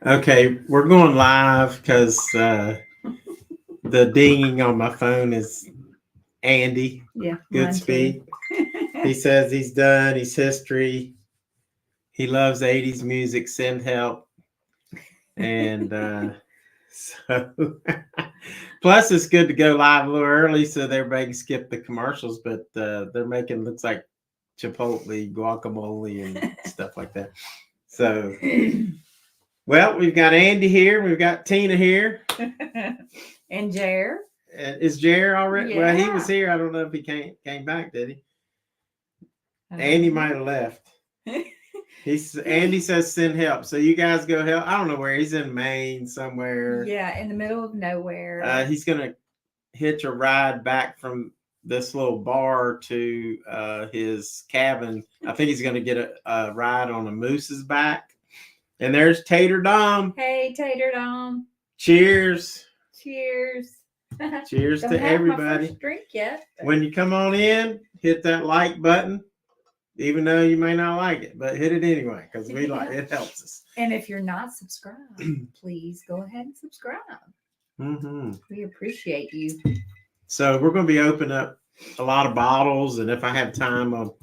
Okay, we're going live because the dinging on my phone is Andy. Yeah, Goodspeed. He says he's done. He's history. He loves 80s music. Send help. And so, plus it's good to go live a little early so that everybody can skip the commercials. But they're making looks like Chipotle, guacamole, and stuff like that. So. Well, we've got Andy here. We've got Tina here. And Jer. Is Jer already? Yeah. Well, he was here. I don't know if he came back, did he? Andy might have left. Andy says send help. So you guys go help. I don't know where. He's in Maine somewhere. Yeah, in the middle of nowhere. He's going to hitch a ride back from this little bar to his cabin. I think he's going to get a ride on a moose's back. And there's Tater Dom. Hey, Tater Dom. Cheers. Cheers. Cheers Don't to have everybody. my first drink yet. When you come on in, hit that like button, even though you may not like it, but hit it anyway because we like it helps us. And if you're not subscribed, please go ahead and subscribe. Mm-hmm. We appreciate you. So we're going to be opening up a lot of bottles, and if I have time, I'll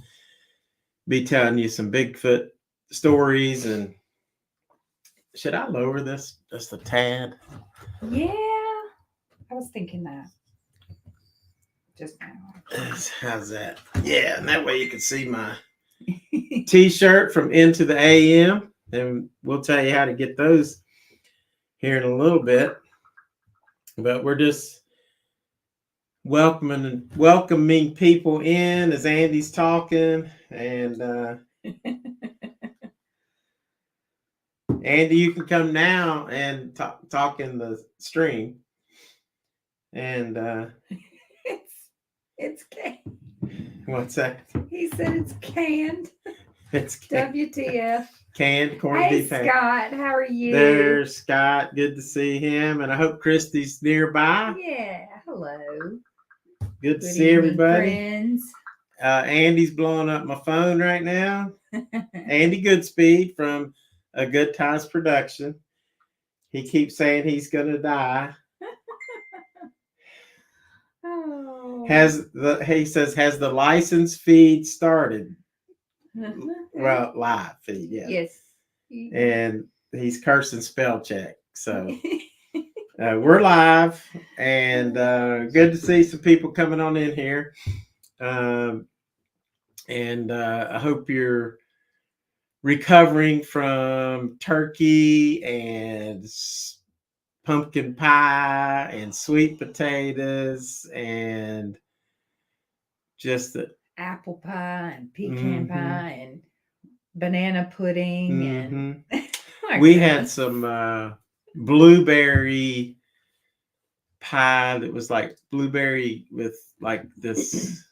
be telling you some Bigfoot stories. And should I lower this just a tad? Yeah, I was thinking that just now. How's that? Yeah, and that way you can see my T-shirt from Into the AM, and we'll tell you how to get those here in a little bit. But we're just welcoming people in as Andy's talking, and Andy, you can come now and talk in the stream. And it's canned. What's that? He said it's canned. It's canned. WTF. Canned corned hey, beef. Scott, how are you? There's Scott. Good to see him. And I hope Christy's nearby. Yeah, hello. Good to see everybody. Friends. Andy's blowing up my phone right now. Andy Goodspeed from A Good Times Production. He keeps saying he's gonna die. Oh. He says, has the license feed started? Well, live feed, yeah. Yes. And he's cursing spell check. So we're live, and good to see some people coming on in here. And I hope you're recovering from turkey and pumpkin pie and sweet potatoes and just the apple pie and pecan pie and banana pudding. And we had some blueberry pie that was like blueberry with like this,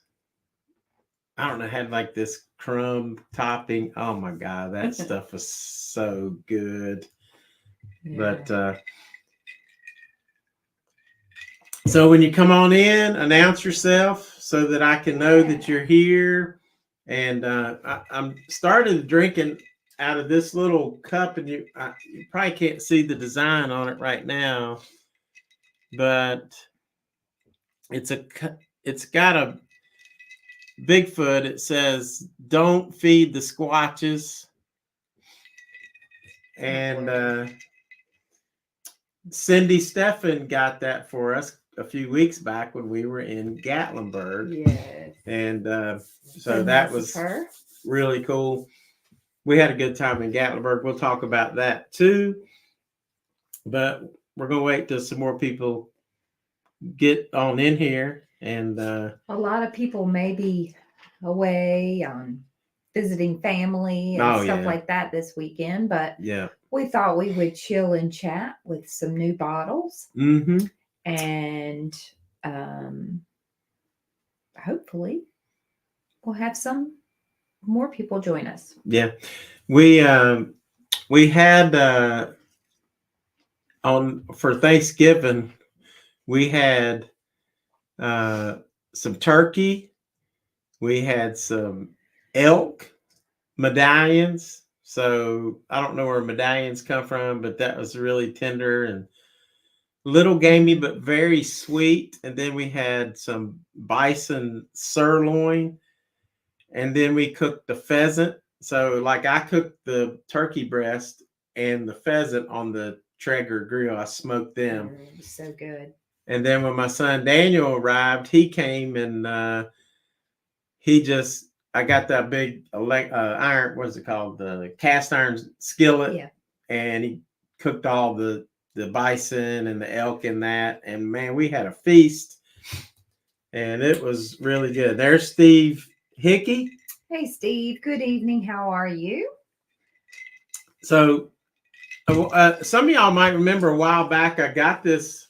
I don't know, had like this crumb topping. Oh my God, that stuff was so good. Yeah. But so when you come on in, announce yourself so that I can know that you're here. And I'm started drinking out of this little cup, and you probably can't see the design on it right now, but it's got a Bigfoot. It says, "Don't feed the squatches." And Cindy Stephan got that for us a few weeks back when we were in Gatlinburg. Yes. And so that was really cool. We had a good time in Gatlinburg. We'll talk about that too. But we're going to wait till some more people get on in here. And a lot of people may be away on visiting family and stuff like that this weekend. But we thought we would chill and chat with some new bottles. Mm-hmm. And hopefully we'll have some more people join us. Yeah. We had for Thanksgiving, we had some turkey, we had some elk medallions, So I don't know where medallions come from, but that was really tender and little gamey, but very sweet. And then we had some bison sirloin, and then we cooked the pheasant. So like I cooked the turkey breast and the pheasant on the Traeger grill. I smoked them. So good. And then when my son Daniel arrived, he came and I got that big iron, what's it called? The cast iron skillet. Yeah. And he cooked all the bison and the elk in that. And man, we had a feast. And it was really good. There's Steve Hickey. Hey, Steve. Good evening. How are you? So some of y'all might remember a while back, I got this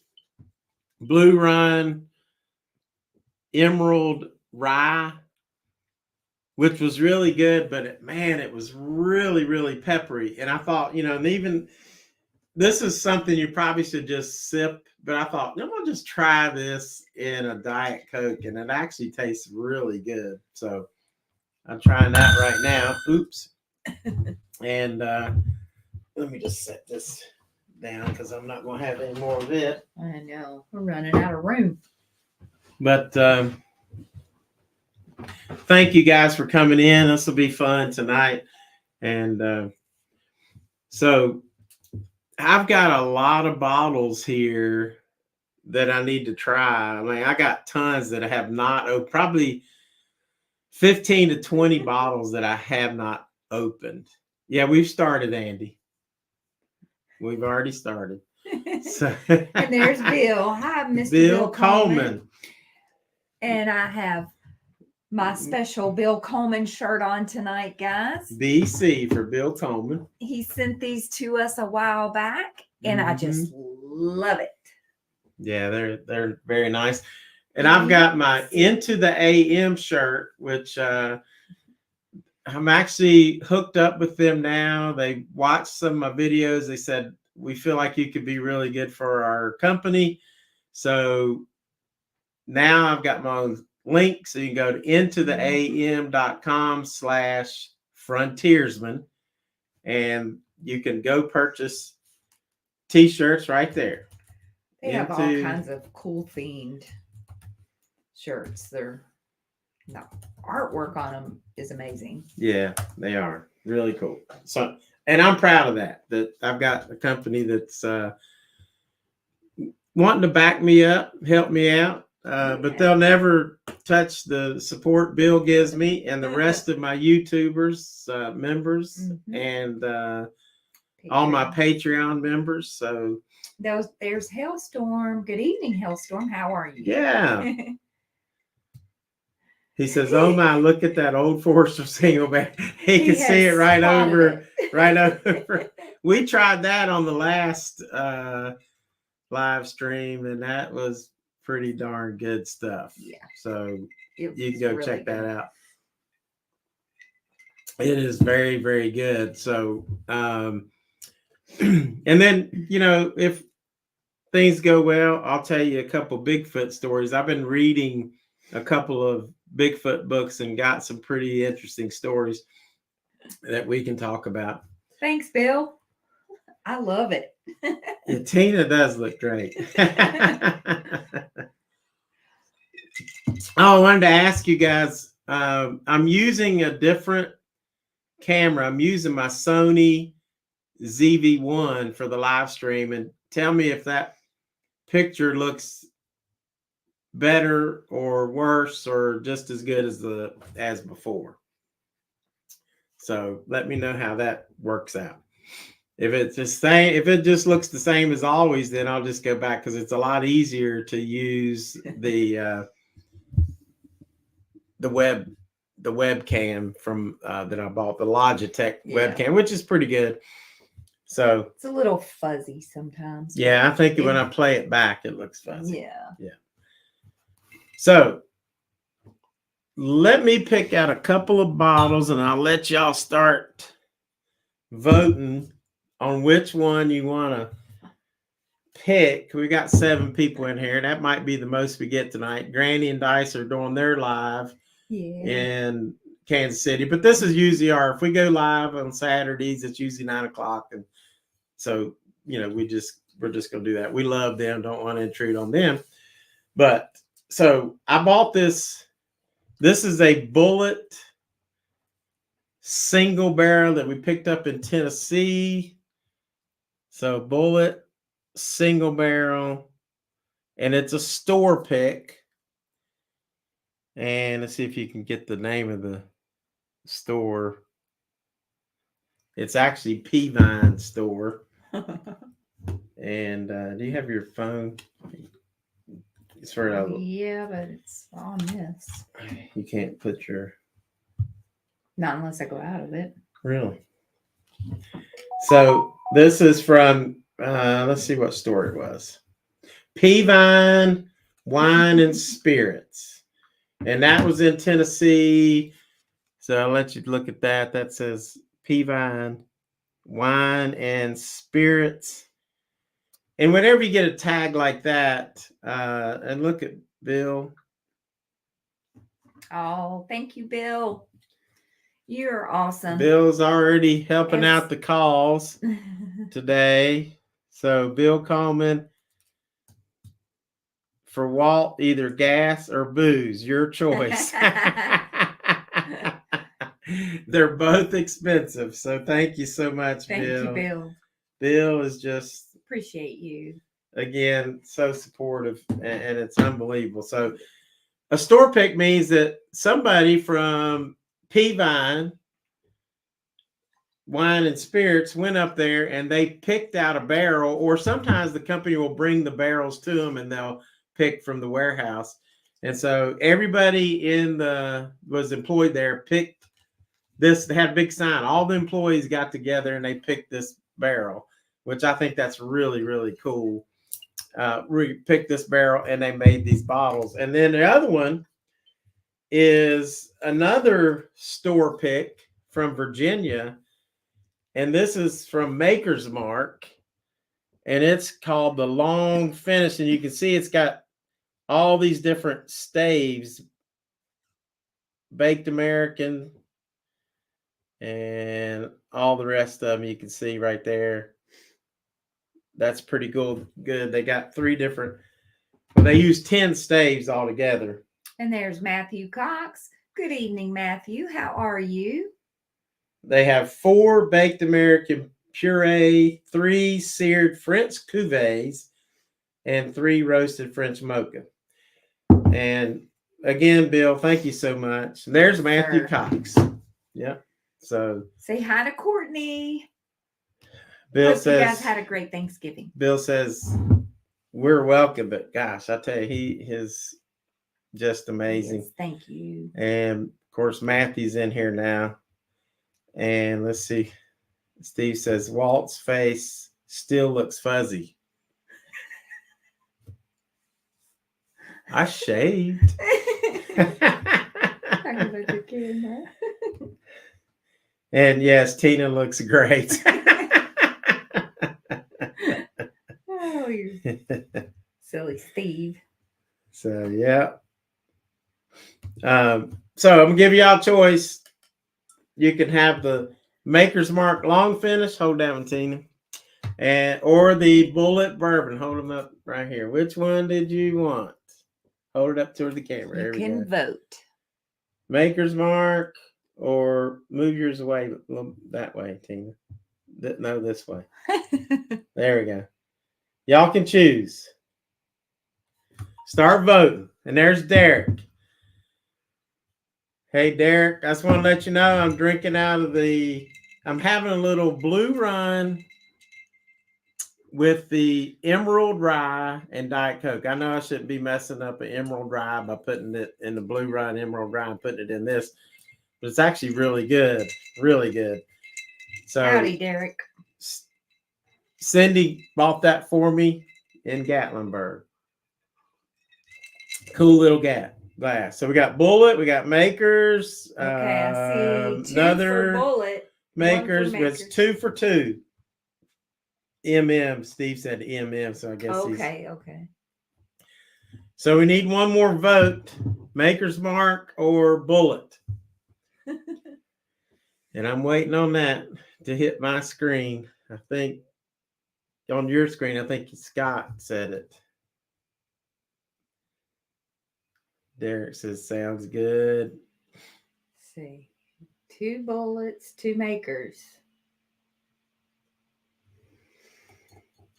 Blue Run Emerald Rye, which was really good, but it was really, really peppery. And I thought, and even this is something you probably should just sip, but I thought, I'm going to just try this in a Diet Coke, and it actually tastes really good. So I'm trying that right now. Oops. And let me just set this down because I'm not going to have any more of it. I know. We're running out of room. But thank you guys for coming in. This will be fun tonight. And so I've got a lot of bottles here that I need to try. I mean, I got tons that I have not probably 15 to 20 bottles that I have not opened. Yeah, we've started, Andy. We've already started. So, and there's Bill. Hi, Mr. Bill Coleman. And I have my special Bill Coleman shirt on tonight, guys. BC for Bill Coleman. He sent these to us a while back, and I just love it. Yeah, they're very nice. And I've got my Into the AM shirt, which I'm actually hooked up with them now. They watched some of my videos. They said, we feel like you could be really good for our company. So now I've got my own link. So you can go to intotheam.com/frontiersman, and you can go purchase t-shirts right there. They have all kinds of cool themed shirts. The artwork on them is amazing. Yeah, they are really cool. So, and I'm proud of that I've got a company that's wanting to back me up, help me out, but they'll never touch the support Bill gives me and the rest of my YouTubers members and all my Patreon members. So there's Hailstorm. Good evening, Hailstorm. How are you? Yeah. He says, "Oh my, look at that old Forester single band." He can see it right over. We tried that on the last live stream, and that was pretty darn good stuff. Yeah. So you can go really check that out. It is very, very good. So, and then, if things go well, I'll tell you a couple Bigfoot stories. I've been reading a couple of Bigfoot books and got some pretty interesting stories that we can talk about. Thanks, Bill. I love it. Yeah, Tina does look great. I wanted to ask you guys, I'm using a different camera. I'm using my Sony ZV-1 for the live stream, and tell me if that picture looks better or worse or just as good as before. So let me know how that works out. If it's the same, if it just looks the same as always, then I'll just go back because it's a lot easier to use the webcam from that I bought, the Logitech webcam, which is pretty good. So it's a little fuzzy sometimes. Yeah, I think when I play it back, it looks fuzzy. Yeah. So let me pick out a couple of bottles and I'll let y'all start voting on which one you want to pick. We got 7 people in here. That might be the most we get tonight. Granny and Dice are doing their live. Yeah. And Kansas City, but this is usually if we go live on Saturdays, it's usually 9:00. And so, we're just going to do that. We love them. Don't want to intrude on them. But so I bought this. This is a Bulleit single barrel that we picked up in Tennessee. So Bulleit single barrel, and it's a store pick. And let's see if you can get the name of the store. It's actually Peavine store. And do you have your phone? It's for yeah, but it's on this. You can't put your. Not unless I go out of it. Really? So this is from. Let's see what store it was. Peavine Wine and Spirits, and that was in Tennessee. So I'll let you look at that. That says Peavine Wine and Spirits. And whenever you get a tag like that, and look at Bill. Oh, thank you, Bill. You're awesome. Bill's already helping out the calls today. So Bill Coleman, for Walt, either gas or booze, your choice. They're both expensive. So thank you so much, Bill. Thank you, Bill. Bill is just appreciate you. Again, so supportive, and it's unbelievable. So a store pick means that somebody from Peavine Wine and Spirits went up there and they picked out a barrel, or sometimes the company will bring the barrels to them and they'll pick from the warehouse. And so everybody was employed there picked this. They had a big sign. All the employees got together and they picked this barrel, which I think that's really, really cool. We picked this barrel and they made these bottles. And then the other one is another store pick from Virginia. And this is from Maker's Mark. And it's called the Long Finish. And you can see it's got all these different staves. Baked American. And all the rest of them you can see right there. That's pretty cool. Good. They got 3 different. They use 10 staves altogether. And there's Matthew Cox. Good evening, Matthew. How are you? They have 4 baked American puree, 3 seared French cuvées, and 3 roasted French mocha. And again, Bill, thank you so much. There's Matthew Cox. Yep. So say hi to Courtney. Bill Hope says you guys had a great Thanksgiving. Bill says we're welcome, but gosh, I tell you, he is just amazing. Yes, thank you. And of course, Matthew's in here now. And let's see. Steve says Walt's face still looks fuzzy. I shaved. And yes, Tina looks great. Oh, you silly Steve. So yeah. So I'm gonna give y'all a choice. You can have the Maker's Mark Long Finish. Hold down, Tina. Or the Bulleit Bourbon. Hold them up right here. Which one did you want? Hold it up toward the camera. You can vote. Maker's Mark, or move yours away that way, Tina. No, this way. There we go. Y'all can choose. Start voting. And there's Derek. Hey, Derek, I just want to let you know I'm drinking out of I'm having a little Blue Run with the Emerald Rye and Diet Coke. I know I shouldn't be messing up an Emerald Rye by putting it in the Blue Run Emerald Rye and putting it in this, but it's actually really good. Really good. So, howdy, Derek. Cindy bought that for me in Gatlinburg. Cool little glass. So we got Bulleit, we got Makers. Okay, I see. 2 another for Bulleit. Makers was 2 for 2. Steve said so I guess okay. So we need one more vote. Maker's Mark or Bulleit. And I'm waiting on that to hit my screen. I think on your screen, I think Scott said it. Derek says, sounds good. Let's see. 2 bullets, 2 makers.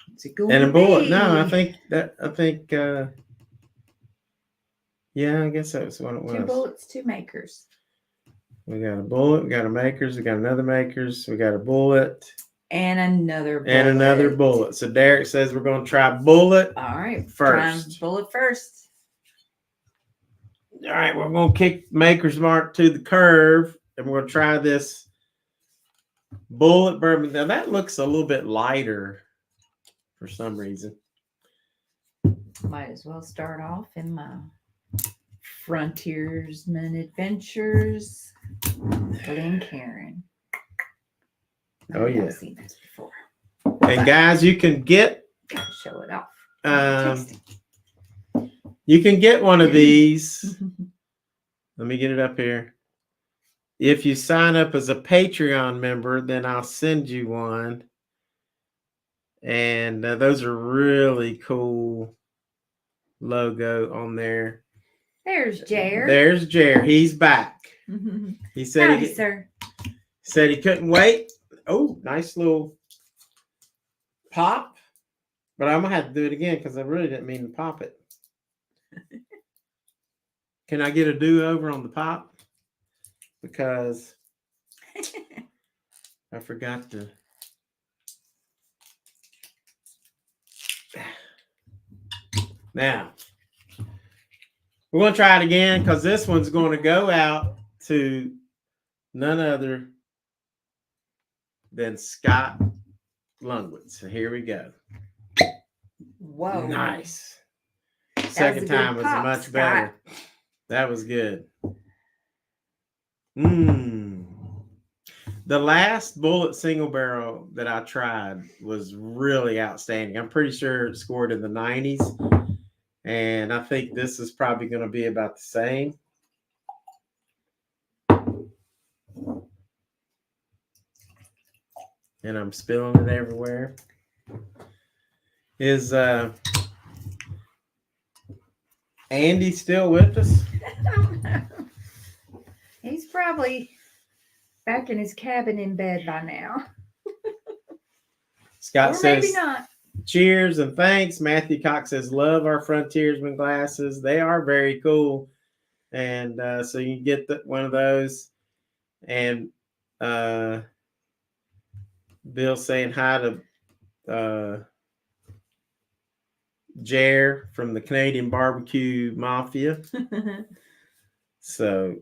What's it going and a to bullet. be? No, I think, yeah, I guess that's what it was. 2 bullets, 2 makers. We got a bullet, we got a makers, we got another makers, we got a bullet. And another bullet. And another bullet. So Derek says we're going to try bullet. All right. First. Bullet first. All right. We're going to kick maker's mark to the curve. And we're going to try this bullet bourbon. Now that looks a little bit lighter for some reason. Might as well start off in my Frontiersman Adventures. Glencairn. Oh, yeah. I've seen this before. And guys, you can get. Gotta show it off. You can get one of these. Let me get it up here. If you sign up as a Patreon member, then I'll send you one. And those are really cool logo on there. There's Jer. There's Jer. He's back. He said Howdy, sir. Said he couldn't wait. Oh, nice little pop. But I'm going to have to do it again because I really didn't mean to pop it. Can I get a do-over on the pop? Because I forgot to. Now, we're going to try it again because this one's going to go out to none other than Scott Lungwitz. So here we go. Whoa. Nice. Second time was much better. That was good. The last bullet single barrel that I tried was really outstanding. I'm pretty sure it scored in the 90s. And I think this is probably going to be about the same. And I'm spilling it everywhere. Is Andy still with us? I don't know. He's probably back in his cabin in bed by now. Scott says, maybe not. Cheers and thanks. Matthew Cox says, love our Frontiersman glasses. They are very cool. And so you can get one of those. And Bill saying hi to Jer from the Canadian Barbecue Mafia. So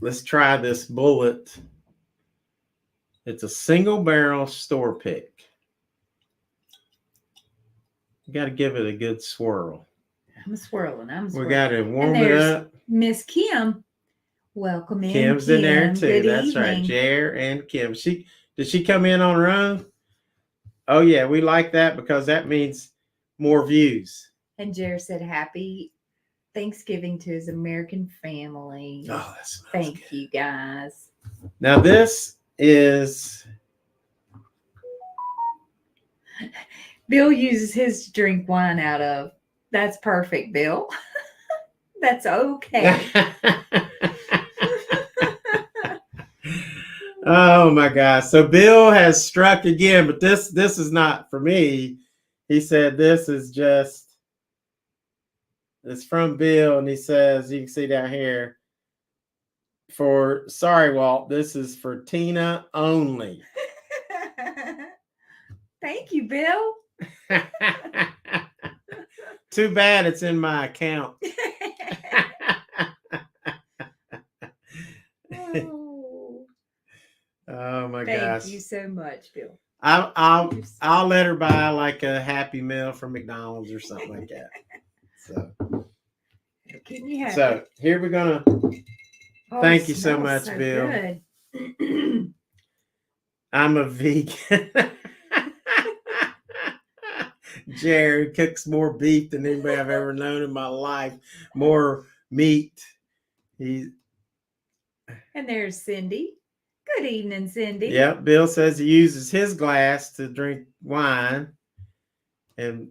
let's try this bullet. It's a single barrel store pick. You got to give it a good swirl. I'm swirling. We got to warm it up. Miss Kim. Welcome in. Kim's Kim. in there too. Good That's evening. right. Jer and Kim. Did she come in on her own? Oh yeah, we like that because that means more views. And Jer said happy Thanksgiving to his American family. Oh, that's Thank you guys. Now this is Bill uses his to drink wine out of. That's perfect, Bill. That's okay. Oh my gosh. So Bill has struck again, but this is not for me. He said this is just, it's from Bill, and he says, you can see down here, sorry, Walt, this is for Tina only. Thank you, Bill. Too bad it's in my account. Oh my gosh. Thank you so much, Bill. I'll let her buy like a Happy Meal from McDonald's or something like that. So here we're gonna thank you so much, so Bill. Good. I'm a vegan. Jerry cooks more beef than anybody I've ever known in my life. More meat. And there's Cindy. Good evening, Cindy. Yep. Bill says he uses his glass to drink wine. And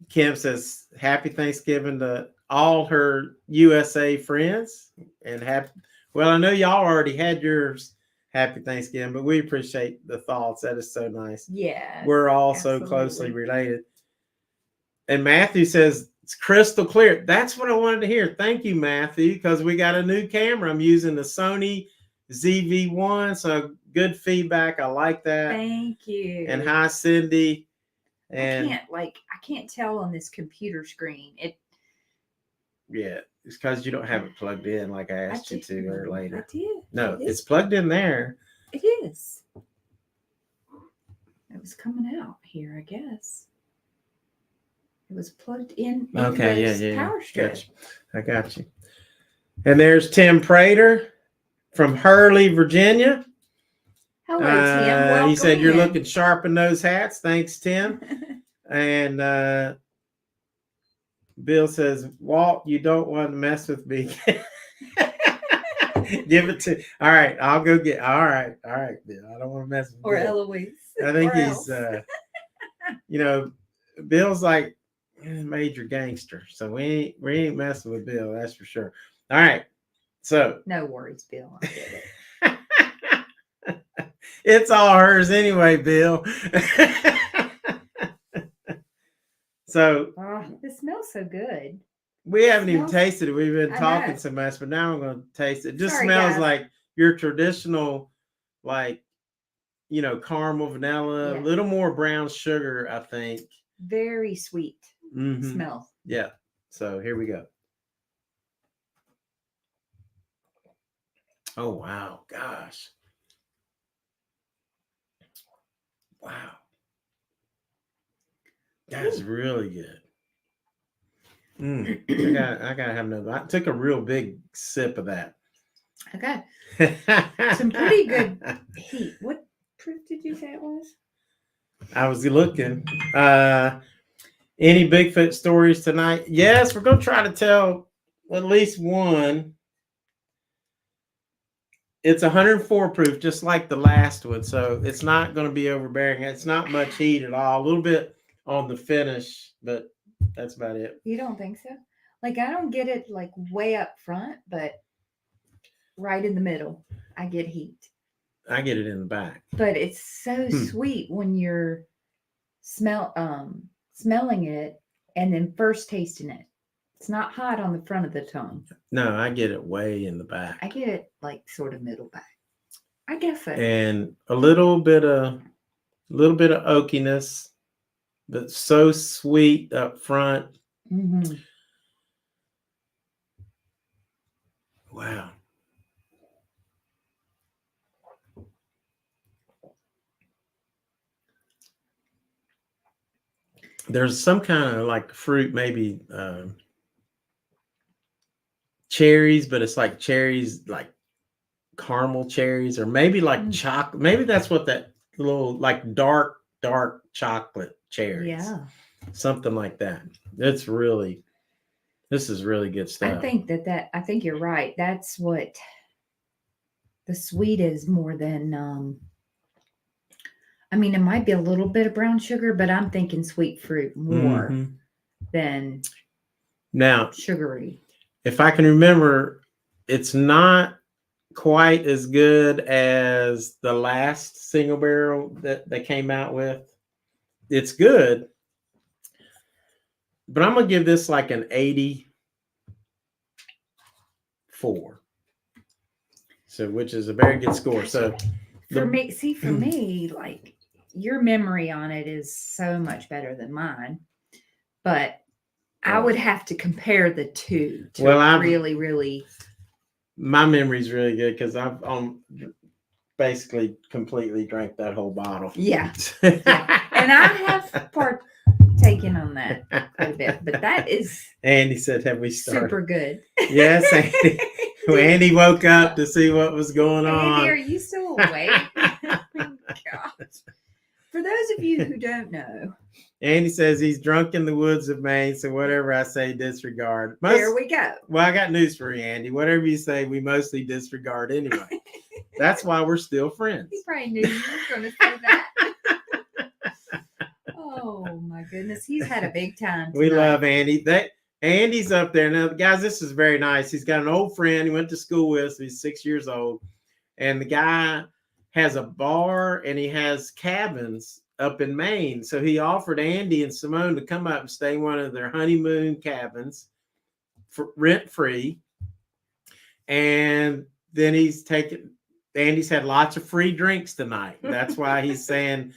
Kim says, happy Thanksgiving to all her USA friends. And I know y'all already had yours. Happy Thanksgiving, but we appreciate the thoughts. That is so nice. Yeah. We're all so closely related. And Matthew says, it's crystal clear. That's what I wanted to hear. Thank you, Matthew, because we got a new camera. I'm using the Sony ZV-1, so good feedback. I like that. Thank you. And hi, Cindy. And I can't tell on this computer screen. Yeah, it's because you don't have it plugged in like I asked you to or later. I did. No, it's plugged in there. It is. It was coming out here, I guess. It was plugged in. Okay, yeah. Power strip. Gotcha. I got you. And there's Tim Prater from Hurley, Virginia. Hello, Tim. Welcome he said you're in. looking sharp in those hats. Thanks, Tim. And Bill says, Walt, you don't want to mess with me. Give it to. All right, I'll go get. All right, Bill. I don't want to mess with. Or Bill. Eloise. I think he's. Bill's like major gangster, so we ain't messing with Bill. That's for sure. All right, so no worries, Bill. I get it. It's all hers anyway, Bill. So this smells so good. We haven't even tasted it. We've been talking so much, but now I'm going to taste it. It just smells like your traditional, caramel, vanilla, a little more brown sugar, I think. Very sweet smell. Yeah. So here we go. Oh, wow. Gosh. Wow. That's really good. I gotta have another. I took a real big sip of that. Okay. Some pretty good heat. What proof did you say it was? I was looking. Any Bigfoot stories tonight? Yes, we're gonna try to tell at least one. It's 104 proof, just like the last one, so it's not going to be overbearing. It's not much heat at all. A little bit on the finish, but that's about it. You don't think so? I don't get it way up front, but right in the middle, I get heat. I get it in the back. But it's so sweet when you're smelling it and then first tasting it. It's not hot on the front of the tongue. No, I get it way in the back. I get it sort of middle back. I guess so. And a little bit of oakiness, but so sweet up front. Mm-hmm. Wow. There's some kind of fruit, maybe cherries, but it's like cherries, like caramel cherries, or maybe chocolate. Maybe that's what that little dark chocolate cherries. Yeah. Something like that. This is really good stuff. I think I think you're right. That's what the sweet is more than it might be a little bit of brown sugar, but I'm thinking sweet fruit more than now sugary. If I can remember, it's not quite as good as the last single barrel that they came out with. It's good, but I'm going to give this an 84. So, which is a very good score. So for me, your memory on it is so much better than mine, but I would have to compare the two to really. My memory's really good because I've basically completely drank that whole bottle. Yeah. And I have partaken on that quite a bit, but that is. Andy said, "Have we started?" Super good. Yes, Andy. Andy woke up to see what was going on. Andy, are you still awake? Oh my gosh. For those of you who don't know. Andy says he's drunk in the woods of Maine, so whatever I say, disregard. There we go. Well, I got news for you, Andy. Whatever you say, we mostly disregard anyway. That's why we're still friends. He probably knew you were going to say that. Oh, my goodness. He's had a big time tonight. We love Andy. Andy's up there. Now, guys, this is very nice. He's got an old friend he went to school with. So he's 6 years old. And the guy has a bar and he has cabins up in Maine. So he offered Andy and Simone to come up and stay in one of their honeymoon cabins for rent-free. And then Andy's had lots of free drinks tonight. That's why he's saying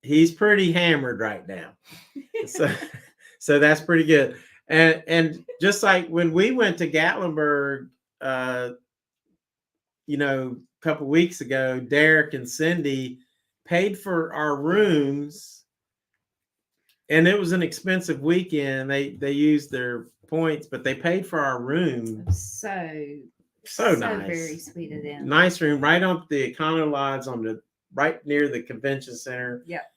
he's pretty hammered right now. So that's pretty good. And just like when we went to Gatlinburg, a couple weeks ago, Derek and Cindy paid for our rooms, and it was an expensive weekend. They used their points, but they paid for our room. So nice, very sweet of them. Nice room, right on the Econo Lodge, right near the convention center. Yep.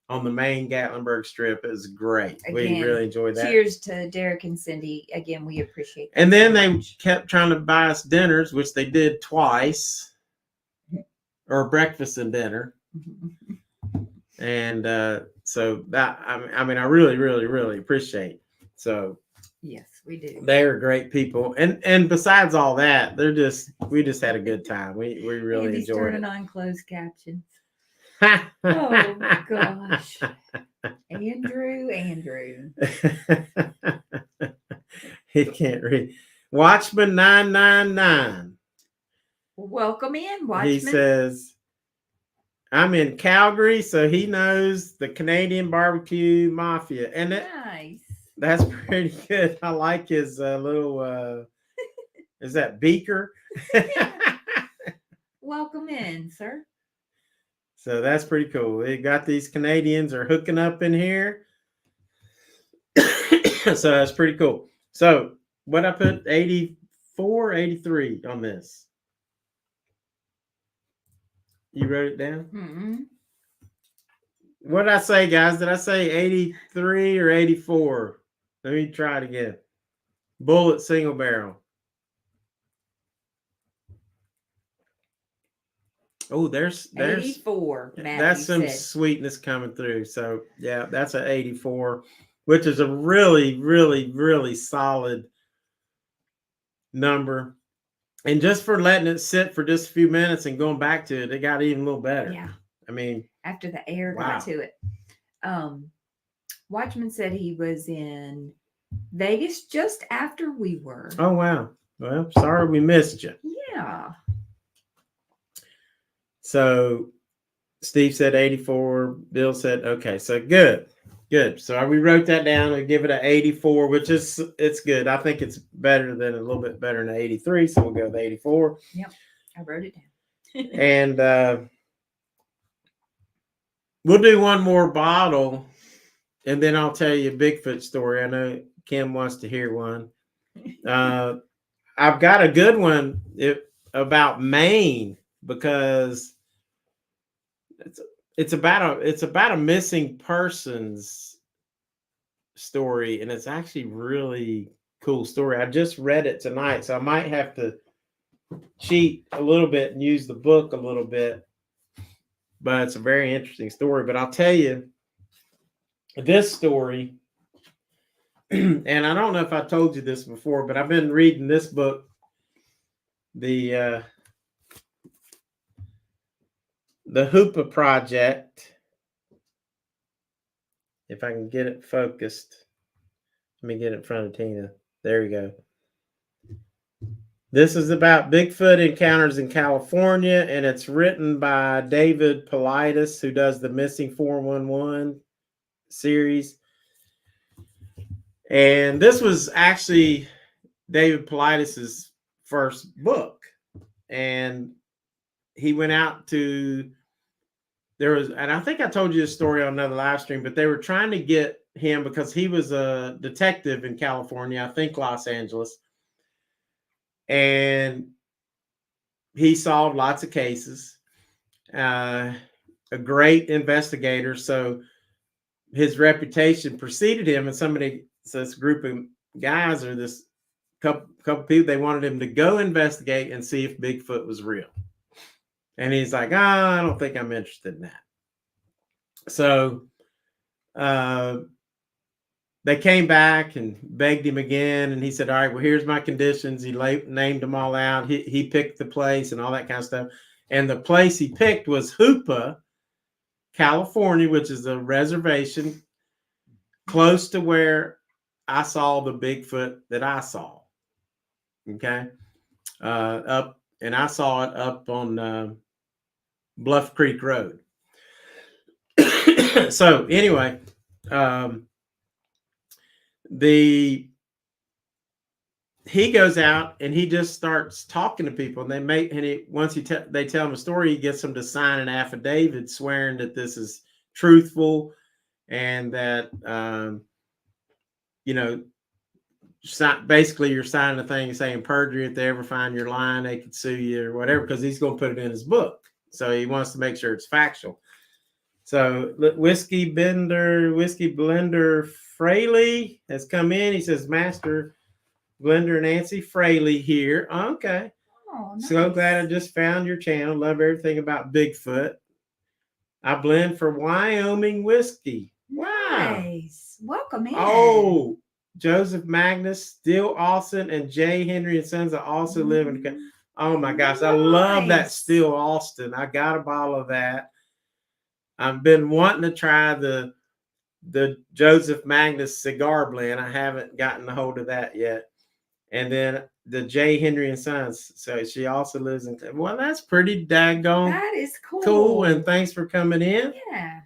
On the main Gatlinburg strip. It was great. Again, we really enjoyed that. Cheers to Derek and Cindy. Again, we appreciate that. And then they kept trying to buy us dinners, which they did twice, or breakfast and dinner. And so that, I mean, I really, really, really appreciate. So yes, we do. They are great people. And besides all that, we just had a good time. We really Andy's enjoyed turning it. on closed captions. Oh gosh. Andrew. He can't read. Watchman 999. Welcome in, Watchman. He says, I'm in Calgary, so he knows the Canadian barbecue mafia. And nice. That's pretty good. I like his little is that beaker? Welcome in, sir. So that's pretty cool. They got these Canadians are hooking up in here. So that's pretty cool. So what I put 84, 83 on this. You wrote it down? Mm-hmm. What did I say, guys? Did I say 83 or 84? Let me try it again. Bulleit single barrel. Oh, there's 84. That's some sweetness coming through. So yeah, that's an 84, which is a really, really, really solid number. And just for letting it sit for just a few minutes and going back to it, it got even a little better. Yeah. I mean, after the air got to it. Watchman said he was in Vegas just after we were. Oh wow. Well, sorry we missed you. Yeah. So Steve said 84. Bill said, okay, so good. So we wrote that down and give it an 84, which is, it's good. I think it's better than a little bit better than 83. So we'll go with 84. Yep. I wrote it down. And we'll do one more bottle and then I'll tell you a Bigfoot story. I know Kim wants to hear one. I've got a good one about Maine because it's about a missing persons story, and it's actually really cool story. I just read it tonight, so I might have to cheat a little bit and use the book a little bit, but it's a very interesting story. But I'll tell you this story, and I don't know if I told you this before, but I've been reading this book, the Hoopa Project. If I can get it focused. Let me get it in front of Tina. There we go. This is about Bigfoot encounters in California, and it's written by David Paulides, who does the Missing 411 series. And this was actually David Paulides' first book. And he went out to, and I think I told you this story on another live stream, but they were trying to get him because he was a detective in California, I think Los Angeles. And he solved lots of cases. a great investigator. So his reputation preceded him, and this group of guys or this couple people, they wanted him to go investigate and see if Bigfoot was real. And he's like, I don't think I'm interested in that. So they came back and begged him again, and he said, all right, well, here's my conditions. He named them all out. He picked the place and all that kind of stuff. And the place he picked was Hoopa, California, which is a reservation close to where I saw the Bigfoot that I saw. Okay. And I saw it up on Bluff Creek Road. So anyway, he goes out and he just starts talking to people, and they tell him a story, he gets them to sign an affidavit swearing that this is truthful and that basically you're signing a thing saying perjury. If they ever find you're lying, they could sue you or whatever, because he's going to put it in his book. So he wants to make sure it's factual. So Whiskey Blender Fraley has come in. He says, Master Blender Nancy Fraley here. Okay. Oh, nice. So glad I just found your channel. Love everything about Bigfoot. I blend for Wyoming whiskey. Wow. Nice. Welcome in. Oh, Joseph Magnus, Still Austin, and Jay Henry and Sons. I also live in. Oh my gosh, I love that Still Austin. I got a bottle of that. I've been wanting to try the Joseph Magnus cigar blend. I haven't gotten a hold of that yet. And then the J. Henry and Sons. So she also lives in. Well, that's pretty daggone. That is cool. Cool. And thanks for coming in. Yeah.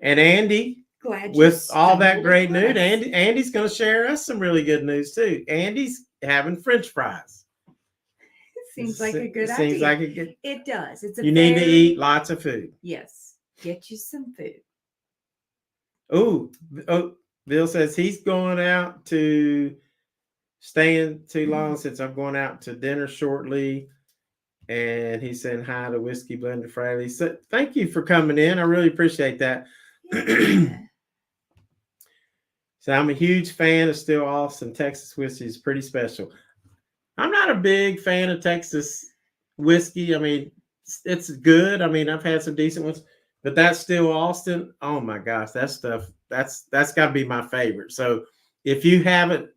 And Andy, glad with all that great news, Andy's going to share us some really good news too. Andy's having French fries. Seems like a good idea. Seems like a good. It does. You need to eat lots of food. Yes. Get you some food. Oh, Bill says he's going out to staying too long since I'm going out to dinner shortly. And he's saying hi to Whiskey Blender Fraley. So thank you for coming in. I really appreciate that. Yeah. So I'm a huge fan of Still Austin. Texas whiskey is pretty special. I'm not a big fan of Texas whiskey. I mean, it's good. I mean, I've had some decent ones. But that's Still Austin. Oh my gosh, that stuff, that's got to be my favorite. So if you haven't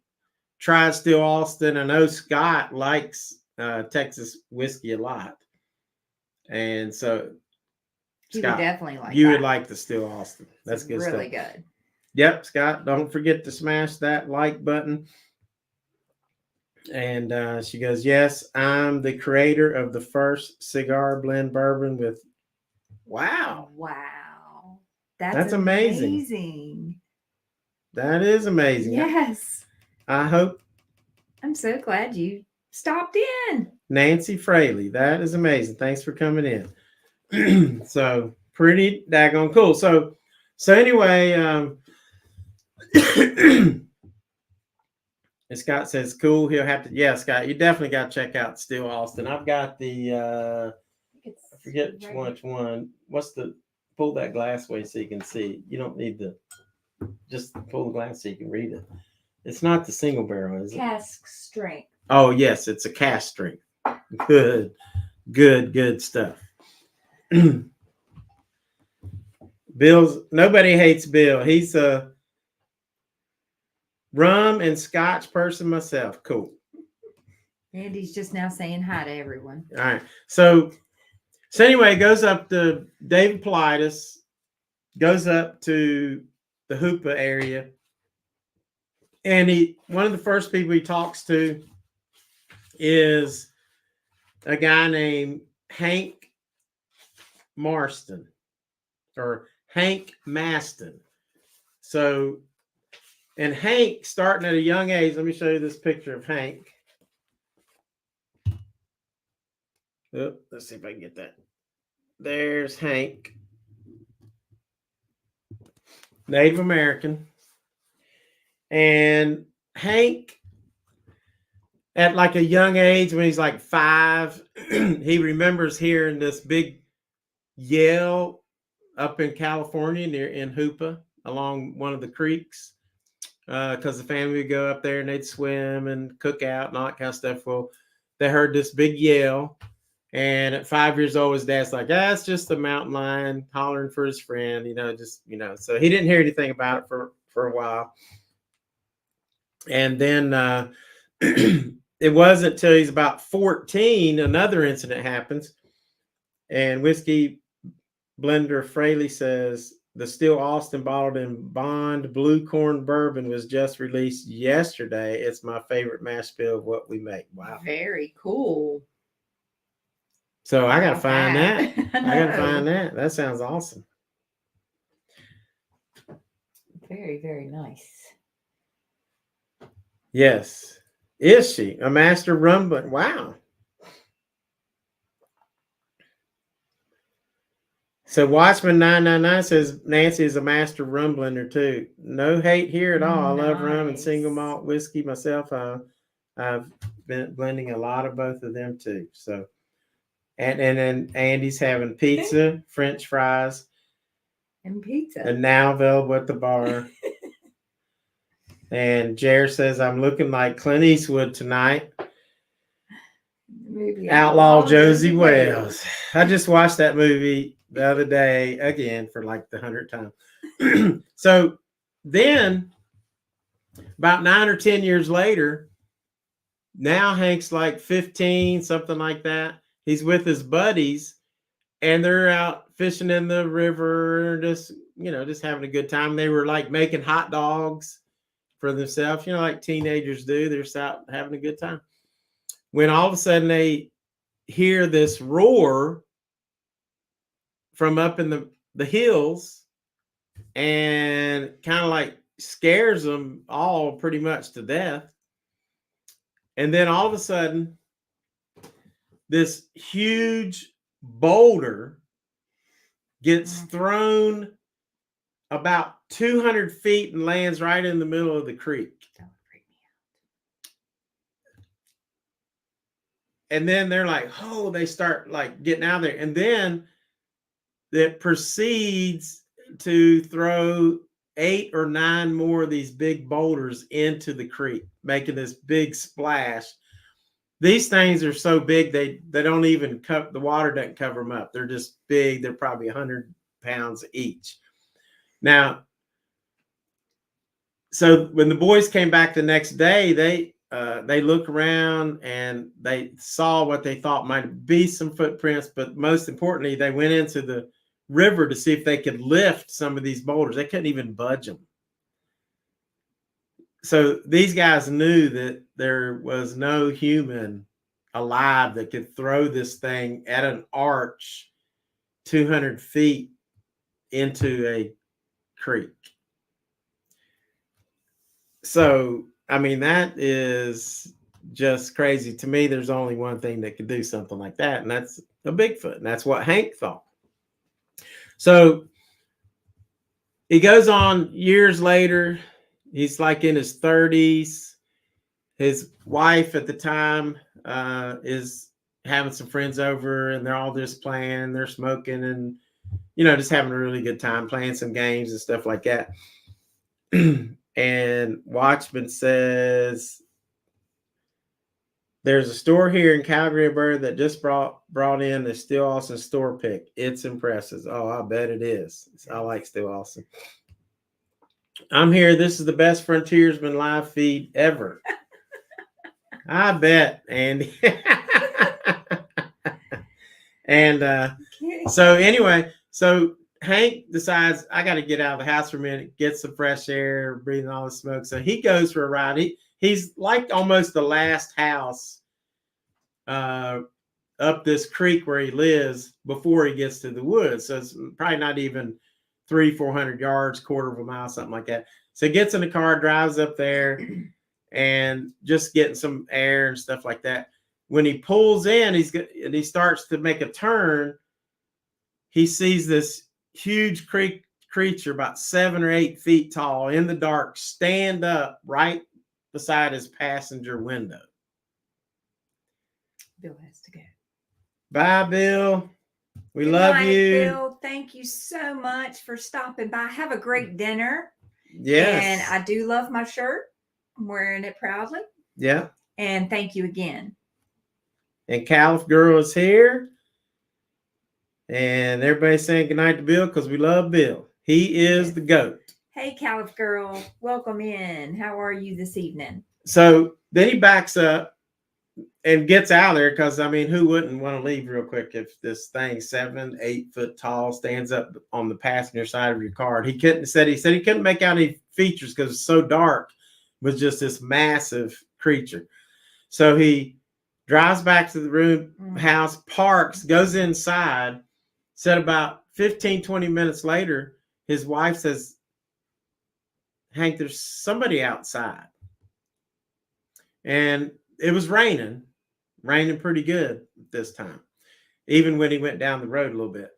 tried Still Austin, I know Scott likes Texas whiskey a lot. And so Scott, would definitely like you would like the Still Austin. That's good really stuff. Good. Yep, Scott, don't forget to smash that like button. And she goes, yes, I'm the creator of the first cigar blend bourbon with. Wow. That's amazing. That is amazing. Yes. I hope. I'm so glad you stopped in. Nancy Fraley. That is amazing. Thanks for coming in. So pretty daggone cool. So anyway, Scott says, cool. He'll have to. Yeah, Scott, you definitely got to check out Still Austin. I've got the, I forget which one. What's the, pull that glass away so you can see. You don't need to, just pull the glass so you can read it. It's not the single barrel, is it? Cask strength. Oh, yes, it's a cask strength. Good stuff. Nobody hates Bill. He's a rum and scotch person myself. Cool. Andy's just now saying hi to everyone. All right. So anyway, goes up to David Politis, goes up to the Hoopa area. And one of the first people he talks to is a guy named Hank Marston or Hank Maston. So, and Hank, starting at a young age, let me show you this picture of Hank. Oh, let's see if I can get that. There's Hank, Native American. And Hank, at like a young age, when he's like 5, he remembers hearing this big yell up in California in Hoopa along one of the creeks because the family would go up there and they'd swim and cook out and all that kind of stuff. Well, they heard this big yell. And at 5 years old, his dad's like, it's just a mountain lion hollering for his friend, so he didn't hear anything about it for a while. And then it wasn't until he's about 14, another incident happens. And Whiskey Blender Fraley says, the Still Austin bottled in Bond Blue Corn Bourbon was just released yesterday. It's my favorite mash bill of what we make. Wow. Very cool. So I got to find that. I got to find that. That sounds awesome. Very, very nice. Yes. Is she a master rumbler? Wow. So Watchman 999 says Nancy is a master rum blender too. No hate here at all. I love rum and single malt whiskey myself. I've been blending a lot of both of them too. So, and then Andy's having pizza, French fries, and pizza, and now available at the bar. And Jer says I'm looking like Clint Eastwood tonight. Movie Outlaw Josie Wales. I just watched that movie the other day again for like the 100th time. So then about 9 or 10 years later, now Hank's like 15, something like that. He's with his buddies and they're out fishing in the river, just having a good time. They were like making hot dogs for themselves, like teenagers do. They're just out having a good time. When all of a sudden they hear this roar from up in the hills and kind of like scares them all pretty much to death. And then all of a sudden, this huge boulder gets thrown about 200 feet and lands right in the middle of the creek. And then they're like, oh, they start like getting out there. And then it proceeds to throw 8 or 9 more of these big boulders into the creek, making this big splash. These things are so big, they don't even the water doesn't cover them up. They're just big. They're probably 100 pounds each. Now, so when the boys came back the next day, they looked around and they saw what they thought might be some footprints, but most importantly, they went into the river to see if they could lift some of these boulders. They couldn't even budge them. So these guys knew that there was no human alive that could throw this thing at an arch 200 feet into a creek. So, I mean, that is just crazy. To me, there's only one thing that could do something like that, and that's a Bigfoot. And that's what Hank thought. So he goes on years later. He's like in his 30s. His wife at the time is having some friends over, and they're all just playing. They're smoking and, just having a really good time playing some games and stuff like that. And Watchman says, there's a store here in Calgary, Alberta that just brought in the Still Austin store pick. It's impressive. Oh, I bet it is. I like Still Austin. I'm here. This is the best Frontiersman live feed ever. I bet, Andy. And so anyway, so Hank decides, I got to get out of the house for a minute, get some fresh air, breathing all the smoke. So he goes for a ride. He's like almost the last house up this creek where he lives before he gets to the woods. So it's probably not even 300-400 yards, quarter of a mile, something like that. So he gets in the car, drives up there, and just getting some air and stuff like that. When he pulls in, he starts to make a turn. He sees this huge creature about 7 or 8 feet tall in the dark stand up right beside his passenger window. Bill has to go. Bye, Bill. We love you. Bill, thank you so much for stopping by. Have a great dinner. Yes. And I do love my shirt. I'm wearing it proudly. Yeah. And thank you again. And Calif Girl is here. And everybody's saying goodnight to Bill because we love Bill. He is the GOAT. Hey, Calif Girl. Welcome in. How are you this evening? So then he backs up and gets out of there because, I mean, who wouldn't want to leave real quick if this thing 7-8 foot tall stands up on the passenger side of your car? He said he couldn't make out any features because it's so dark. It was just this massive creature. So he drives back to the house, parks, goes inside. Said about 15-20 minutes later, his wife says, Hank, there's somebody outside. And it was raining pretty good this time, even when he went down the road a little bit.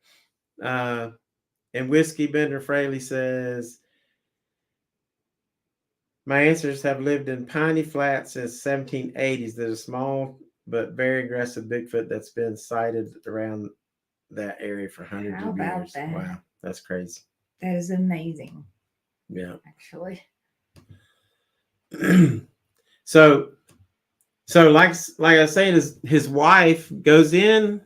And Whiskey Bender Fraley says, my ancestors have lived in Piney Flat since 1780s. There's a small but very aggressive Bigfoot that's been sighted around that area for hundreds of years. That? Wow, that's crazy. That is amazing. Yeah. Actually. So like I said, his wife goes in,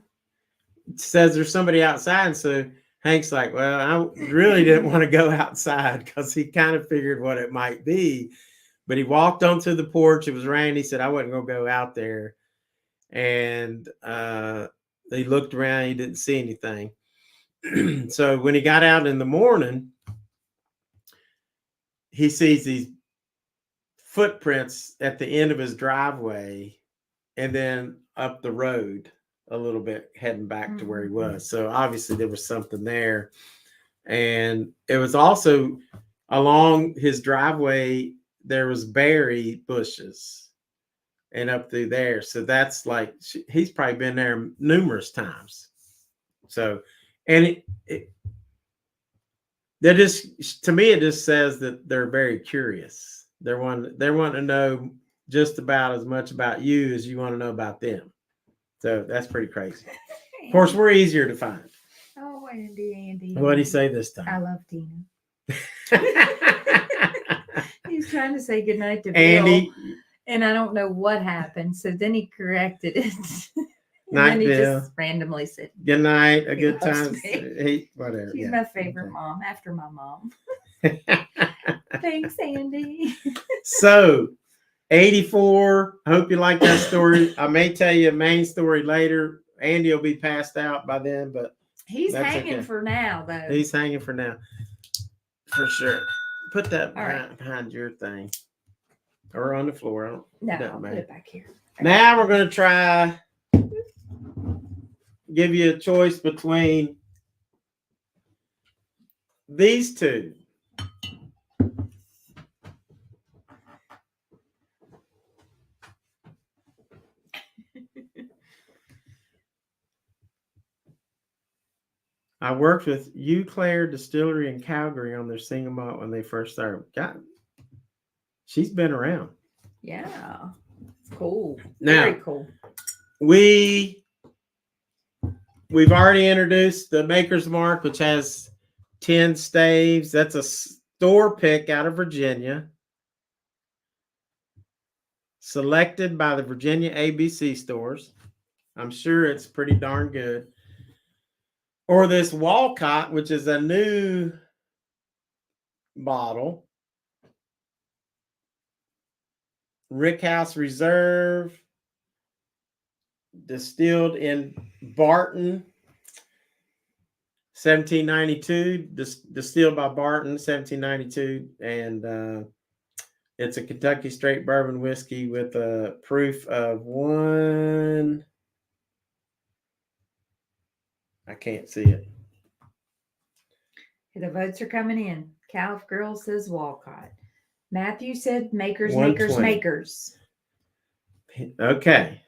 says there's somebody outside. So Hank's like, well, I really didn't want to go outside because he kind of figured what it might be. But he walked onto the porch. It was raining. He said, I wasn't going to go out there. And he looked around. He didn't see anything. So when he got out in the morning, he sees these footprints at the end of his driveway and then up the road a little bit, heading back to where he was. So obviously there was something there. And it was also along his driveway, there was berry bushes and up through there. So that's like, he's probably been there numerous times. So, and that just, to me, it just says that they're very curious. They want to know just about as much about you as you want to know about them. So that's pretty crazy. Of course, we're easier to find. Oh, Andy. What did he say this time? I love Tina. He's trying to say goodnight to Andy, Bill, and I don't know what happened. So then he corrected it. Night, then he Bill. just randomly said, good night, a good time. Whatever. She's my favorite mom after my mom. Thanks, Andy. So, 84. I hope you like that story. I may tell you a main story later. Andy will be passed out by then, but he's hanging for now, though. He's hanging for now. For sure. Put that behind your thing. Or on the floor. No, I'll put it back here. Now we're going to try give you a choice between these two. I worked with Eau Claire Distillery in Calgary on their single malt when they first started. God, she's been around. Yeah, it's cool. Now, very cool. We've already introduced the Maker's Mark, which has 10 staves. That's a store pick out of Virginia, selected by the Virginia ABC stores. I'm sure it's pretty darn good. Or this Wolcott, which is a new bottle. Rickhouse Reserve, distilled in Barton, 1792, distilled by Barton, 1792. And it's a Kentucky straight bourbon whiskey with a proof of 1. I can't see it. The votes are coming in. Calif Girl says Wolcott. Matthew said makers. Okay.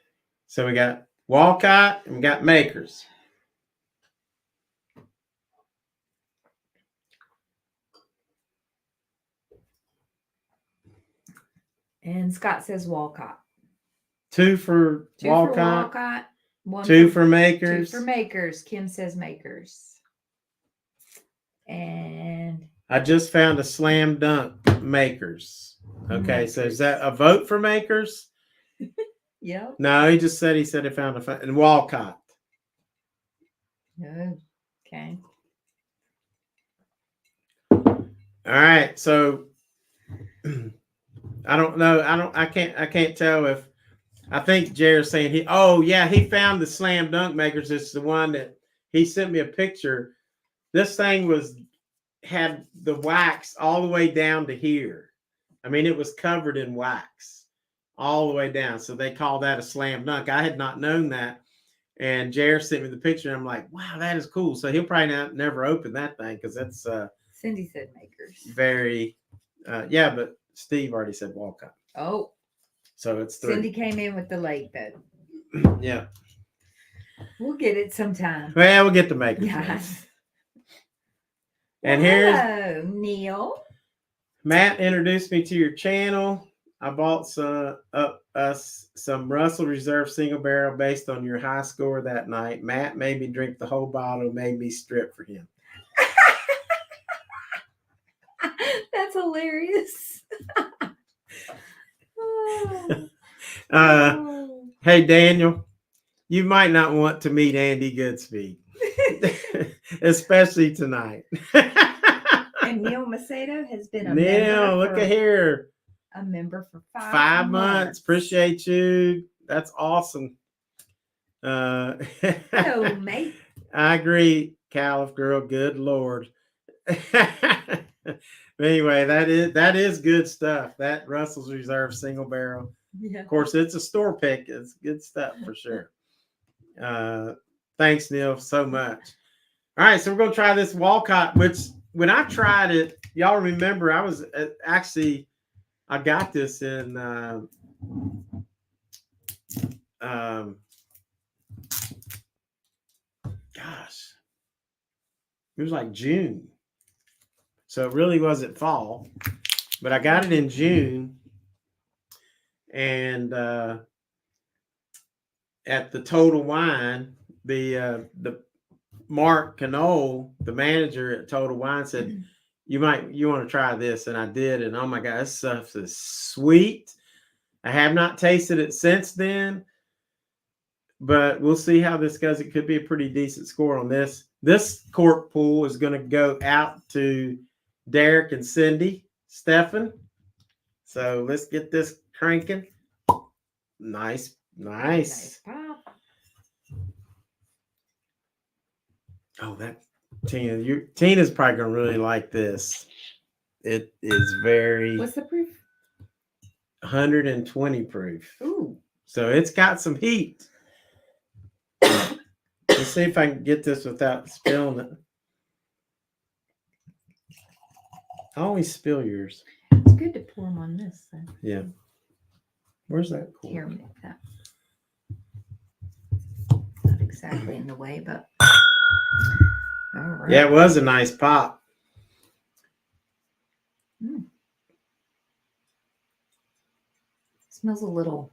So we got Wolcott and we got makers. And Scott says Wolcott. 2 for Wolcott. Two for makers. 2 for makers. Kim says makers. And I just found a slam dunk makers. Okay, so is that a vote for makers? Yeah. No, he said he found a and Wolcott. Okay. All right, so I don't know. I can't tell if I think Jared's saying he found the slam dunk makers. It's the one that he sent me a picture. This thing had the wax all the way down to here. I mean, it was covered in wax all the way down. So they call that a slam dunk. I had not known that. And Jared sent me the picture. And I'm like, wow, that is cool. So he'll probably never open that thing because that's Cindy said makers. Very but Steve already said Wolcott. Oh. So it's 3. Cindy came in with the late bed. Yeah. We'll get it sometime. Well, we'll get the makers. Yes. And hello, Neil. Matt introduced me to your channel. I bought some Russel Reserve single barrel based on your high score that night. Matt made me drink the whole bottle, made me strip for him. That's hilarious. Hey, Daniel, you might not want to meet Andy Goodspeed, especially tonight. And Neil Macedo has been a member. Look at here. A member for 5 months. Appreciate you. That's awesome. Hello, mate. I agree, Caliph girl. Good Lord. Anyway, that is good stuff. That Russell's Reserve single barrel. Yeah. Of course, it's a store pick. It's good stuff for sure. Thanks, Neil, so much. All right, so we're gonna try this Wolcott, which when I tried it, y'all remember I was I got this in gosh, it was like June. So it really wasn't fall, but I got it in June. And at the Total Wine, the Mark Canole, the manager at Total Wine, said, you want to try this. And I did. And oh my God, this stuff is sweet. I have not tasted it since then, but we'll see how this goes. It could be a pretty decent score on this. This cork pool is going to go out to Derek and Cindy, Stephan. So let's get this cranking. Nice. Pop. Oh, that Tina's probably gonna really like this. It is very. What's the proof? 120 proof. Ooh. So it's got some heat. Let's see if I can get this without spilling it. I always spill yours. It's good to pour them on this. Then. Yeah. Where's that? Here, make that. Not exactly in the way, but all right. Yeah, it was a nice pop. Smells a little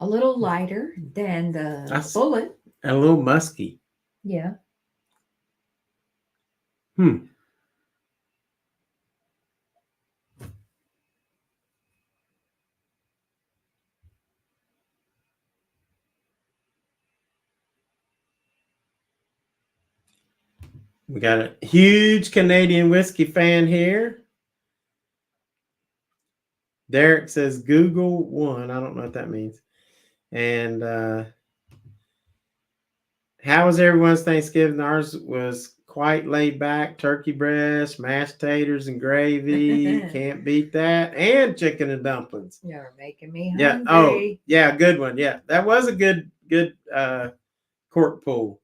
lighter than the Bulleit. And a little musky. Yeah. We got a huge Canadian whiskey fan here. Derek says Google one. I don't know what that means. And how was everyone's Thanksgiving? Ours was quite laid back. Turkey breast, mashed taters and gravy. Can't beat that. And chicken and dumplings. You're making me hungry. Yeah. Oh, yeah. Good one. Yeah. That was a good cork pull.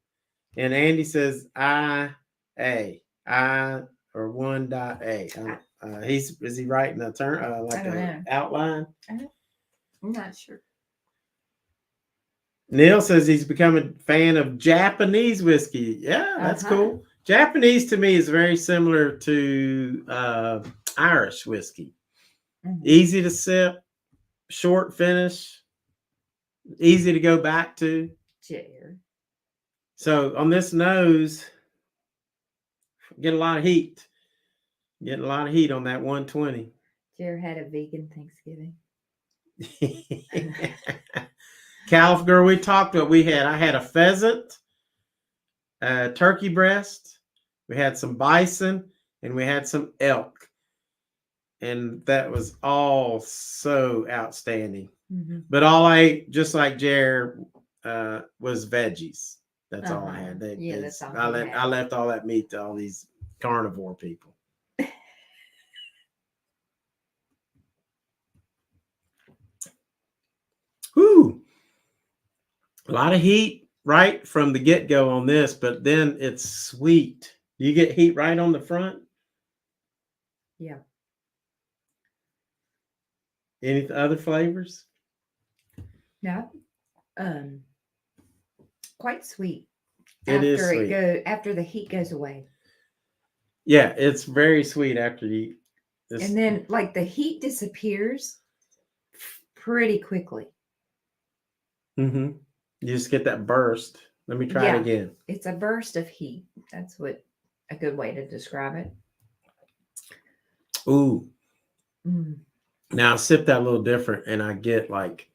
And Andy says or 1.A. Is he writing a turn like an outline? I'm not sure. Neil says he's become a fan of Japanese whiskey. Yeah, that's cool. Japanese to me is very similar to Irish whiskey. Mm-hmm. Easy to sip, short finish. Easy to go back to. Jer. So on this nose, get a lot of heat. Getting a lot of heat on that 120. Jer had a vegan Thanksgiving. Calf girl, we talked about. I had a pheasant, a turkey breast, we had some bison, and we had some elk. And that was all so outstanding. Mm-hmm. But all I ate, just like Jer, was veggies. That's all I had. That's all I left all that meat to all these carnivore people. Whew. A lot of heat right from the get-go on this, but then it's sweet. Do you get heat right on the front? Yeah. Any other flavors? No. Quite sweet. It is sweet. After the heat goes away. Yeah, it's very sweet after you. And then, like, the heat disappears pretty quickly. Mm-hmm. You just get that burst. Let me try it again. It's a burst of heat. That's what a good way to describe it. Ooh. Mm. Now I sip that a little different, and I get like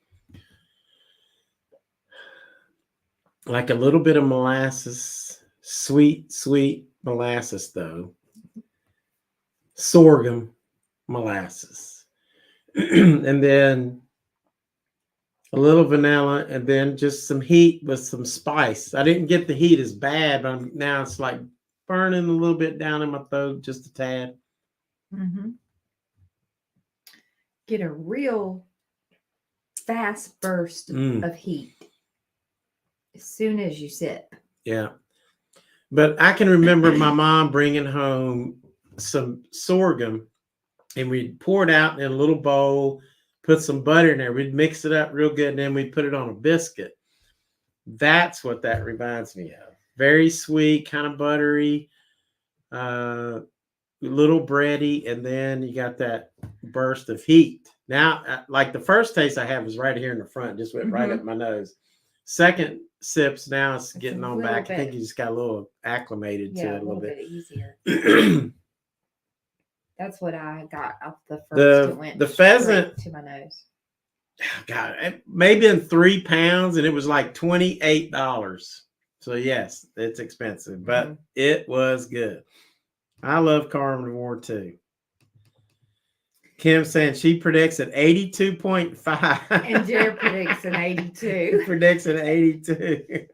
a little bit of molasses, sweet molasses though. Sorghum molasses. And then a little vanilla, and then just some heat with some spice. I didn't get the heat as bad, but now it's like burning a little bit down in my throat, just a tad. Mm-hmm. Get a real fast burst of heat as soon as you sip. Yeah. But I can remember my mom bringing home some sorghum, and we'd pour it out in a little bowl, put some butter in there. We'd mix it up real good, and then we'd put it on a biscuit. That's what that reminds me of. Very sweet, kind of buttery, little bready, and then you got that burst of heat. Now, like the first taste I had was right here in the front, just went right up my nose. Second sips, now it's getting on back. I think you just got a little acclimated to it a little bit easier. That's what I got off the first. It went the pheasant to my nose. God, it may have been 3 pounds, and it was like $28. So yes, it's expensive, but it was good. I love carnivore too. Kim saying she predicts an 82.5. And Jared predicts an 82. Predicts an 82.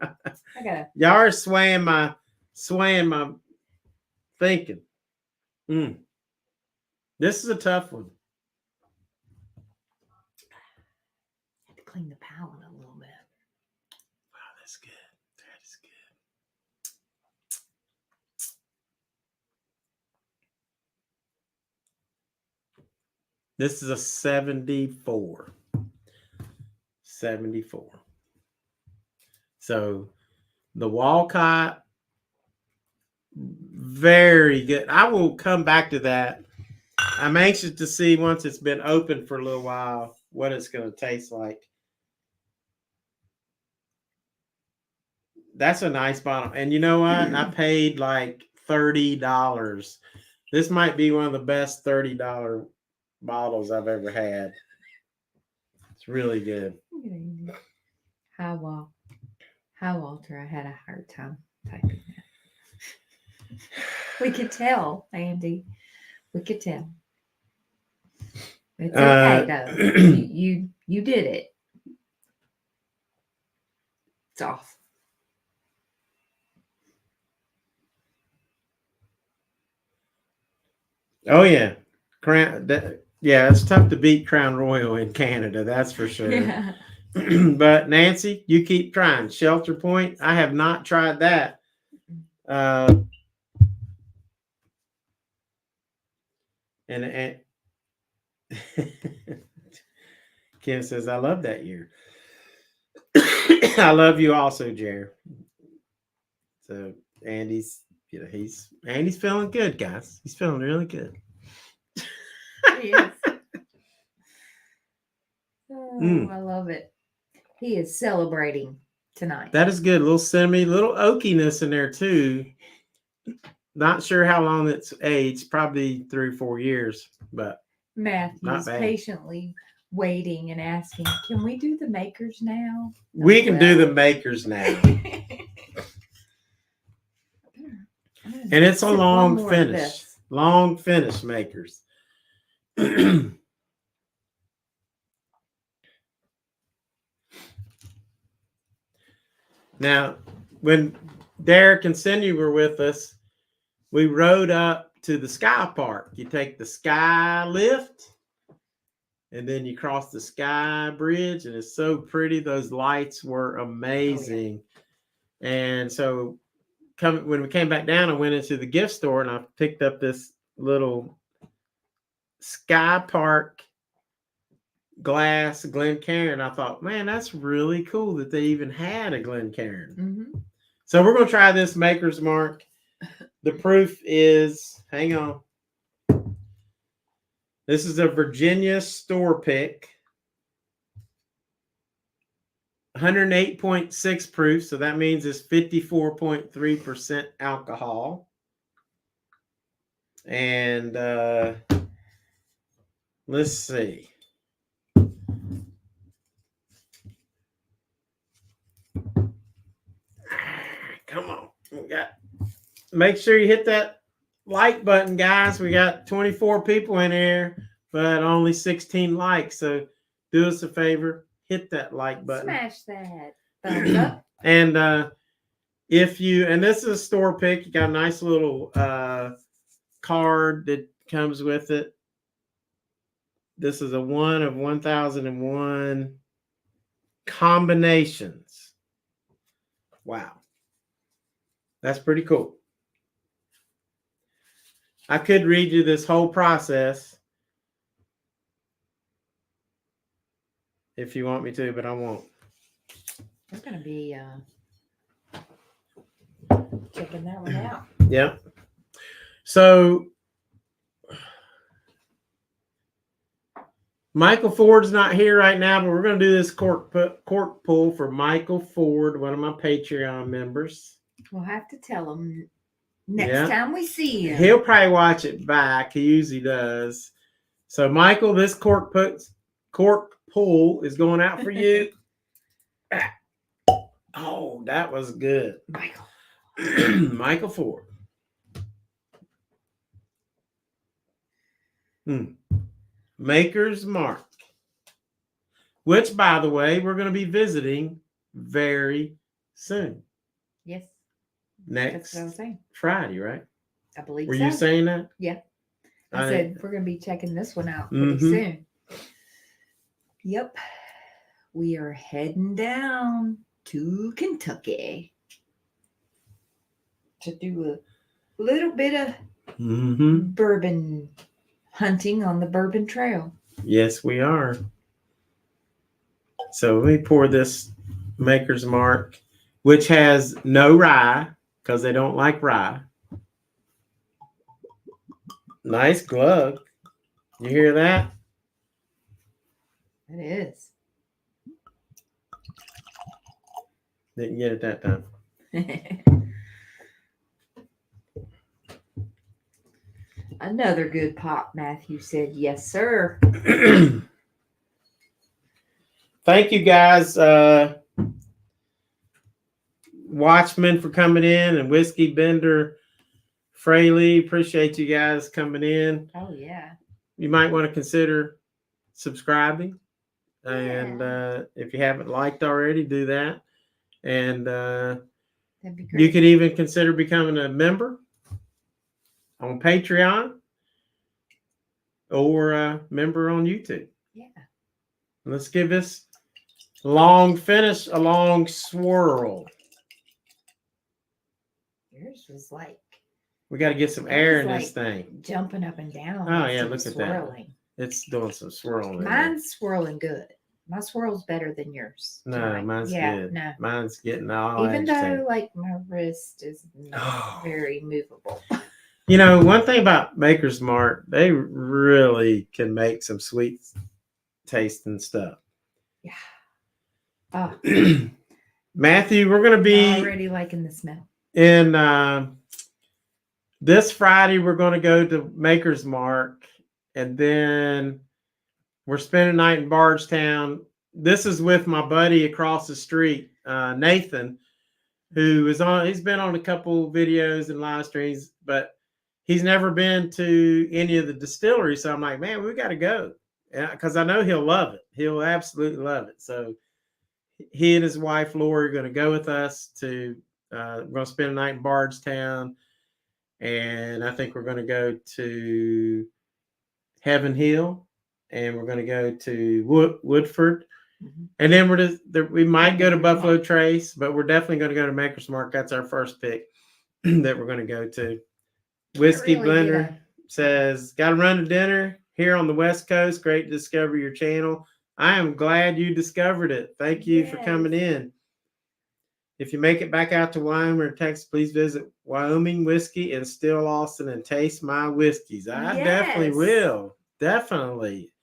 Y'all are swaying my thinking. This is a tough one. I have to clean the palate a little bit. Wow, that's good. That is good. This is a 74. 74. So the Wolcott, very good. I will come back to that. I'm anxious to see, once it's been open for a little while, what it's going to taste like. That's a nice bottle. And you know what? I paid like $30. This might be one of the best $30 bottles I've ever had. It's really good. Hi, Walter. I had a hard time typing that. We could tell, Andy. We could tell. It's okay though. You did it. It's off. Oh yeah, it's tough to beat Crown Royal in Canada, that's for sure. Yeah. But Nancy, you keep trying. Shelter Point, I have not tried that. And Kim says, I love that year. I love you also, Jerry. So Andy's feeling good, guys. He's feeling really good. Yes. I love it. He is celebrating tonight. That is good. A little cinnamon, little oakiness in there too. Not sure how long it's aged. Probably 3 or 4 years, but Matthew's patiently waiting and asking, "Can we do the makers now?" We can do the makers now. And it's a long finish. Long finish makers. Now, when Derek and Cindy were with us, we rode up to the Sky Park. You take the Sky lift, and then you cross the Sky Bridge, and it's so pretty. Those lights were amazing. Oh, yeah. And so when we came back down, I went into the gift store, and I picked up this little Sky Park glass Glencairn. I thought, man, that's really cool that they even had a Glencairn. Mm-hmm. So we're going to try this Maker's Mark. The proof is, hang on. This is a Virginia store pick. 108.6 proof. So that means it's 54.3% alcohol. And let's see. Come on. Make sure you hit that like button, guys. We got 24 people in here, but only 16 likes. So do us a favor, hit that like button. Smash that thumbs up. And if you, and this is a store pick, you got a nice little card that comes with it. This is a 1 of 1001 combinations. Wow. That's pretty cool. I could read you this whole process if you want me to, but I won't. We're going to be checking that one out. Yeah. So Michael Ford's not here right now, but we're going to do this cork pull for Michael Ford, one of my Patreon members. We'll have to tell him next time we see him. He'll probably watch it back. He usually does. So, Michael, this cork pull is going out for you. Oh, that was good. Michael Ford. Maker's Mark. Which, by the way, we're going to be visiting very soon. Yes. Next Friday, right? I believe Were you saying that? Yeah. I said we're going to be checking this one out pretty soon. Yep. We are heading down to Kentucky to do a little bit of bourbon hunting on the Bourbon Trail. Yes, we are. So let me pour this Maker's Mark, which has no rye, because they don't like rye. Nice glug. You hear that? It is. Didn't get it that time. Another good pop, Matthew said. Yes, sir. Thank you, guys. Watchman for coming in, and Whiskey Bender Fraley. Appreciate you guys coming in. Oh, yeah. You might want to consider subscribing. And if you haven't liked already, do that. And that'd be great. You could even consider becoming a member on Patreon or a member on YouTube. Yeah. Let's give this long finish a long swirl. Yours was like, we got to get some air in this thing. Jumping up and down. Oh, yeah, look at that. It's doing some swirling. Mine's swirling good. My swirl's better than yours. No, mine's good. No. Mine's getting all even agitated. though, like, my wrist is not very movable. You know, one thing about Maker's Mark, they really can make some sweet tasting stuff. Yeah. Oh. Matthew, we're going to be already liking the smell. In this Friday, we're going to go to Maker's Mark, and then we're spending the night in Bardstown. This is with my buddy across the street, Nathan, who is on. He's been on a couple videos and live streams, but he's never been to any of the distilleries. So I'm like, man, we got to go, because I know he'll love it. He'll absolutely love it. So he and his wife Lori are going to go with us to. We're going to spend the night in Bardstown, and I think we're going to go to Heaven Hill, and we're going to go to Woodford, and then we might go to Buffalo Trace, but we're definitely going to go to Maker's Mark. That's our first pick that we're going to go to. Whiskey Blender says, got to run to dinner here on the West Coast. Great to discover your channel. I am glad you discovered it. Thank you for coming in. If you make it back out to Wyoming or Texas, please visit Wyoming Whiskey in Still Austin and taste my whiskeys. I definitely will. Definitely.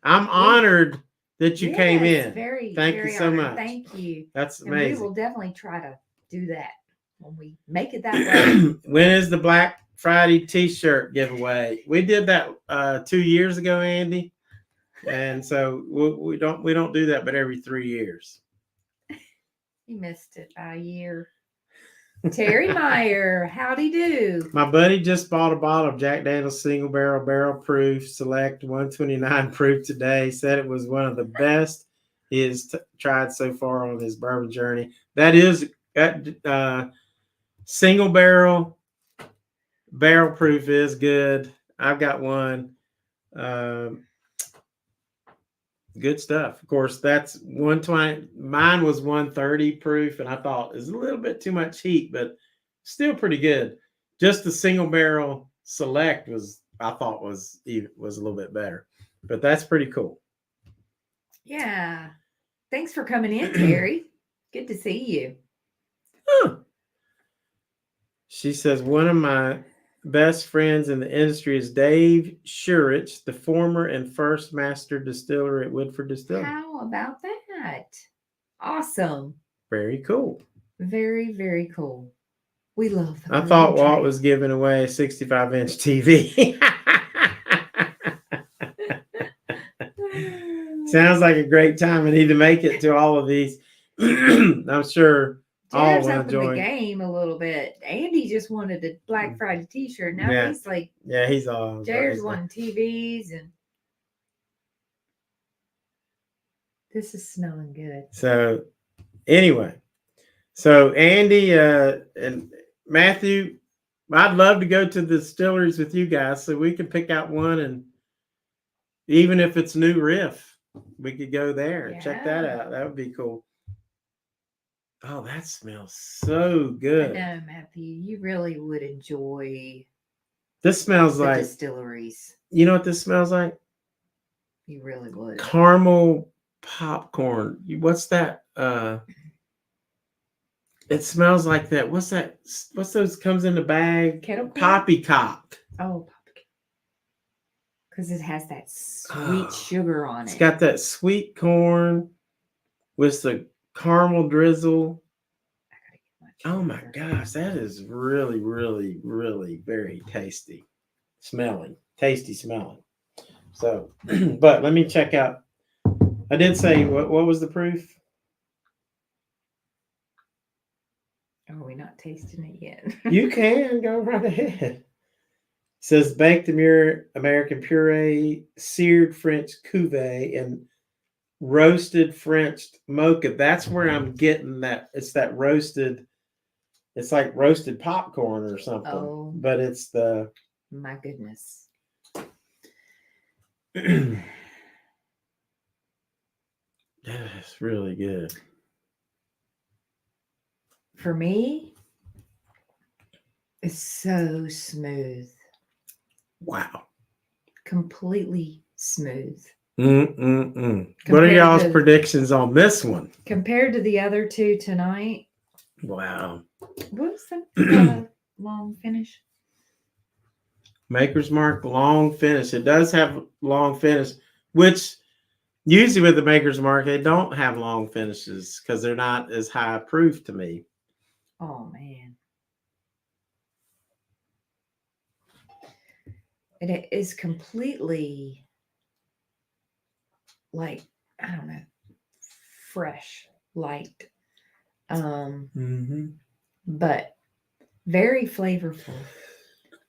I'm honored that you came in. Thank you so much. Thank you. That's amazing. And we will definitely try to do that when we make it that way. When is the Black Friday t-shirt giveaway? We did that 2 years ago, Andy. And so we don't do that but every 3 years. You missed it by a year. Terry Meyer, howdy do. My buddy just bought a bottle of Jack Daniel's Single Barrel Proof Select 129 proof today. Said it was one of the best he has tried so far on his bourbon journey. That is Single Barrel Proof is good. I've got one. Good stuff. Of course, that's 120. Mine was 130 proof, and I thought it was a little bit too much heat, but still pretty good. Just the Single Barrel Select was a little bit better, but that's pretty cool. Yeah. Thanks for coming in, Terry. Good to see you. Huh. She says, one of my best friends in the industry is Dave Shurich, the former and first master distiller at Woodford Distillery. How about that? Awesome. Very cool. Very, very cool. We love them. I thought Walt was giving away a 65-inch TV. Sounds like a great time. I need to make it to all of these. I'm sure all will enjoy the game a little bit. Andy just wanted a Black Friday t-shirt. Now he's like, he's all. Jared's wanting TVs, and this is smelling good. So anyway, Andy and Matthew, I'd love to go to the distilleries with you guys so we can pick out one, and even if it's New Riff, we could go there and check that out. That would be cool. Oh, that smells so good. I know, Matthew. You really would enjoy. This smells like distilleries. You know what this smells like? You really would. Caramel popcorn. What's that? It smells like that. What's that? What's those comes in the bag? Kettle corn? Poppycock. Oh, poppycock. Because it has that sweet sugar on it. It's got that sweet corn with the caramel drizzle. Oh my gosh, that is really, really, really very tasty smelling. So, but let me check out. I did say what was the proof? Oh, we're not tasting it yet. You can go right ahead. It says baked American puree, seared French cuvee, and roasted French mocha. That's where I'm getting that. It's that roasted. It's like roasted popcorn or something. Oh, but it's the. My goodness. That's really good. For me, it's so smooth. Wow. Completely smooth. What are y'all's predictions on this one? Compared to the other two tonight. Wow. What was the long finish? Maker's Mark long finish. It does have long finish, which Usually with the Maker's Mark, they don't have long finishes because they're not as high proof to me. Oh, man. It is completely like, I don't know, fresh, light. But very flavorful.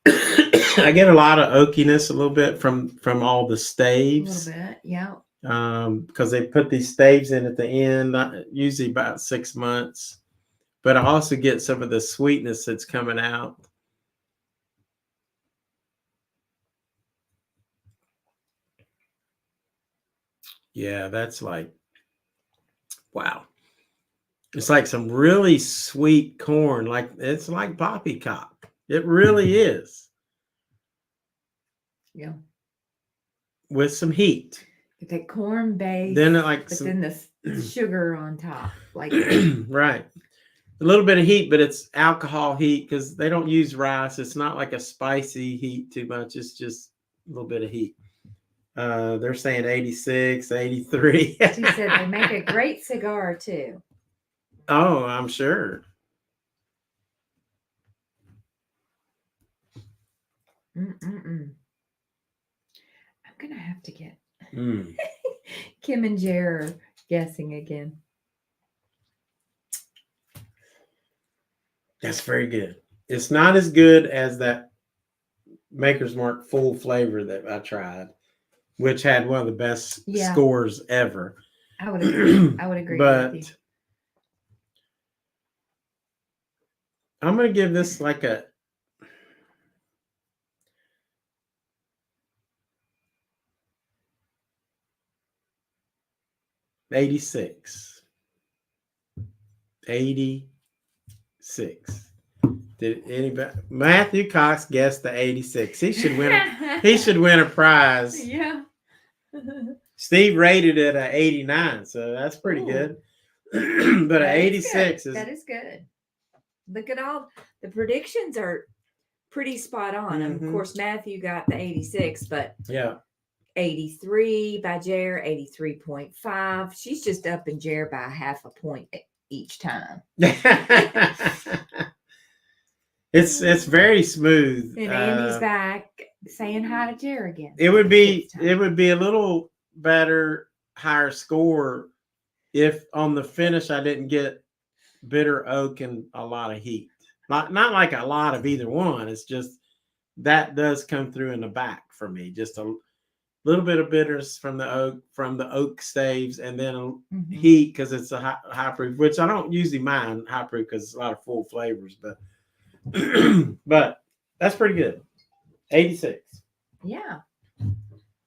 I get a lot of oakiness a little bit from all the staves. A little bit, yeah. Because they put these staves in at the end, usually about 6 months. But I also get some of the sweetness that's coming out. Yeah, that's like, wow. It's like some really sweet corn. Like it's like poppycock. It really is. Yeah. With some heat. Get that corn base. Then like then the sugar on top. Like right. A little bit of heat, but it's alcohol heat because they don't use rice. It's not like a spicy heat too much. It's just a little bit of heat. They're saying 86, 83. She said they make a great cigar too. Oh, I'm sure. I'm gonna have to get Kim and Jer guessing again. That's very good. It's not as good as that Maker's Mark full flavor that I tried, which had one of the best scores ever. I would agree. I would agree with you. I'm going to give this like a 86. 86. Did anybody? Matthew Cox guessed the 86. He should win. He should win a prize. Yeah. Steve rated it at 89, so that's pretty good. But at 86 that is good. Look at all the predictions are pretty spot on. And of course, Matthew got the 86, but 83 by Jer, 83.5. She's just up in Jer by half a point each time. It's very smooth. And Andy's back saying hi to Jer again. It would be a little better, higher score if on the finish I didn't get bitter oak and a lot of heat. Not like a lot of either one. It's just that does come through in the back for me. Just a little bit of bitters from the oak staves, and then heat because it's a high proof, which I don't usually mind high proof because it's a lot of full flavors, but but that's pretty good. 86. Yeah.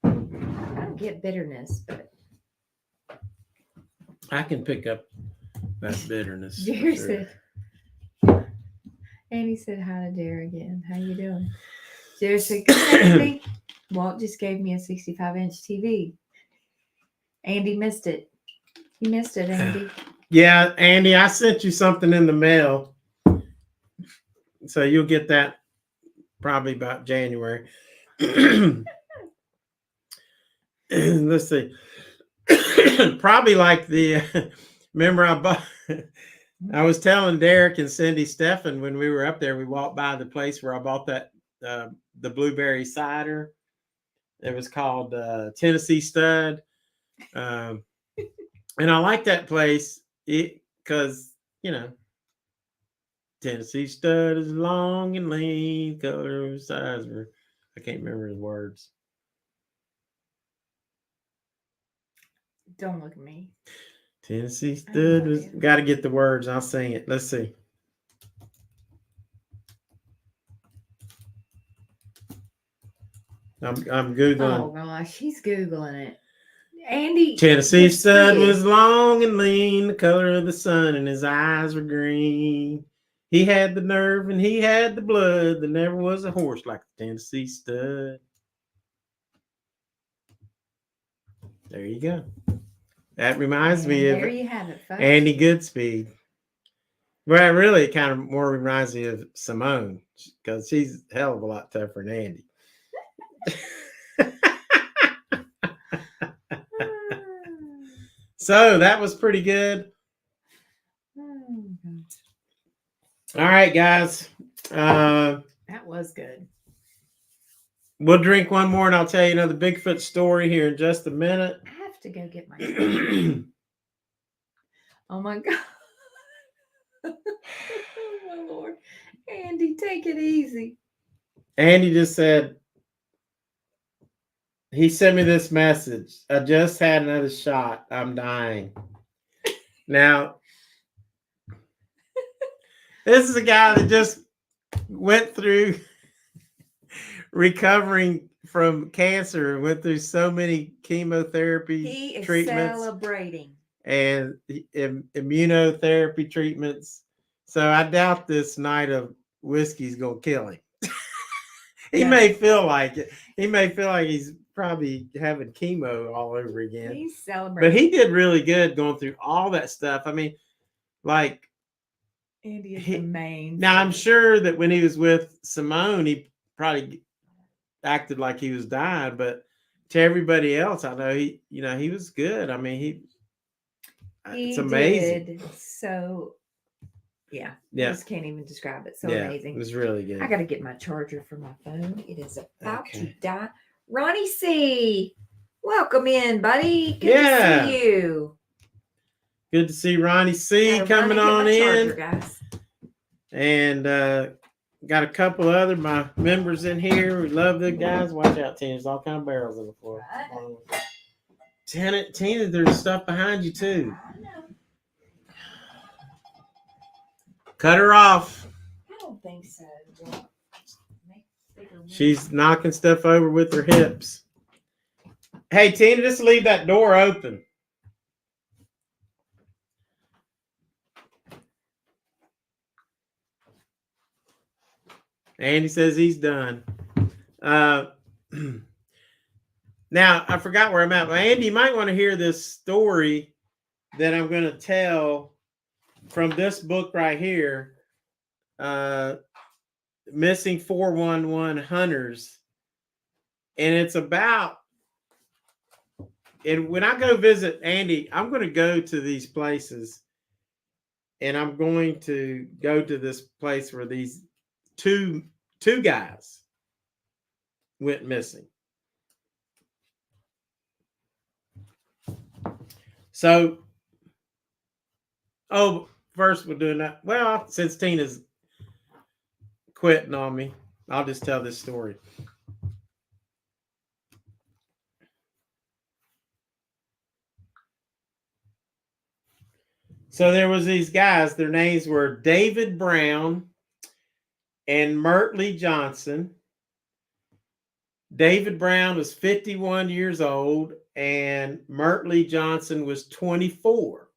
I don't get bitterness, but I can pick up that bitterness. Jer said, Andy said hi to Jer again. How you doing? Jer said, good. Walt just gave me a 65-inch TV. Andy missed it. You missed it, Andy. Yeah, Andy, I sent you something in the mail. So you'll get that probably about January. Let's see. Probably like remember I was telling Derek and Cindy Stephan when we were up there, we walked by the place where I bought that the blueberry cider. It was called Tennessee Stud. And I like that place because, Tennessee Stud is long and lean, color size. I can't remember his words. Don't look at me. Tennessee Stud was got to get the words. I'll sing it. Let's see. I'm Googling. Oh gosh, he's Googling it. Andy. Tennessee Stud was long and lean, the color of the sun, and his eyes were green. He had the nerve and he had the blood. There never was a horse like the Tennessee Stud. There you go. That reminds me of there you have it, folks. Andy Goodspeed. Well, really, it kind of more reminds me of Simone because she's a hell of a lot tougher than Andy. So that was pretty good. Oh, all right, guys. That was good. We'll drink one more and I'll tell you another Bigfoot story here in just a minute. I have to go get my Oh my God. Oh my Lord. Andy, take it easy. Andy just said, he sent me this message. I just had another shot. I'm dying. Now, this is a guy that just went through recovering from cancer, went through so many chemotherapy treatments. Celebrating. And immunotherapy treatments. So I doubt this night of whiskey's going to kill him. He may feel like it. He may feel like he's probably having chemo all over again. He's celebrating. But he did really good going through all that stuff. I mean, like, Andy is the main. Now, I'm sure that when he was with Simone, he probably acted like he was dying. But to everybody else, I know he was good. I mean, it's amazing. Did. So, yeah. I just can't even describe it. So amazing. It was really good. I got to get my charger for my phone. It is about to die. Ronnie C, welcome in, buddy. Good to see you. Good to see Ronnie C coming on in. Guys. And got a couple other my members in here. We love the guys. Watch out, Tina. There's all kind of barrels on the floor. Tina, there's stuff behind you too. I know. Cut her off. I don't think so. She's knocking stuff over with her hips. Hey, Tina, just leave that door open. Andy says he's done. Now, I forgot where I'm at. Well, Andy, you might want to hear this story that I'm going to tell from this book right here, Missing 411 Hunters. And it's about, and when I go visit Andy, I'm going to go to these places, and I'm going to go to this place where these two guys went missing. So, first we're doing that. Well, since Tina's quitting on me, I'll just tell this story. So there was these guys, their names were David Brown and Mertley Johnson. David Brown was 51 years old and Mertley Johnson was 24.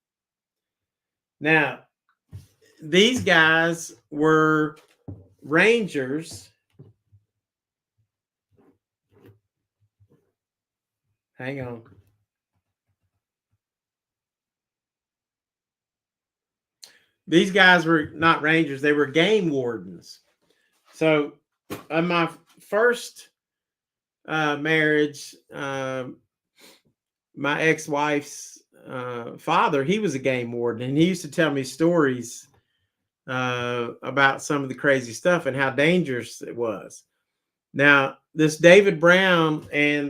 Now, these guys were rangers. Hang on. These guys were not rangers. They were game wardens. So on my first marriage, my ex-wife's father, he was a game warden, and he used to tell me stories about some of the crazy stuff and how dangerous it was. Now, this David Brown and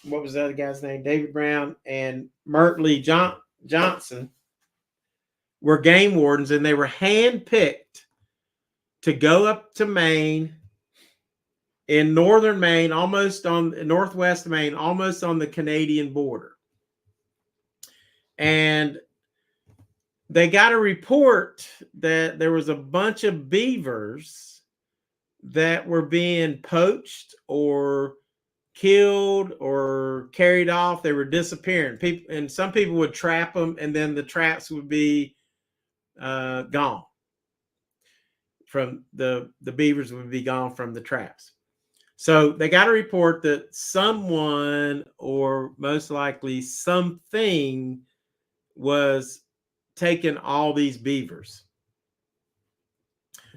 what was the other guy's name? David Brown and Mertley Johnson were game wardens, and they were handpicked to go up to Maine, in northern Maine, almost on northwest Maine, almost on the Canadian border. And they got a report that there was a bunch of beavers that were being poached or killed or carried off. They were disappearing. And some people would trap them, and then the traps would be gone. From the beavers would be gone from the traps. So they got a report that someone, or most likely something, was taking all these beavers.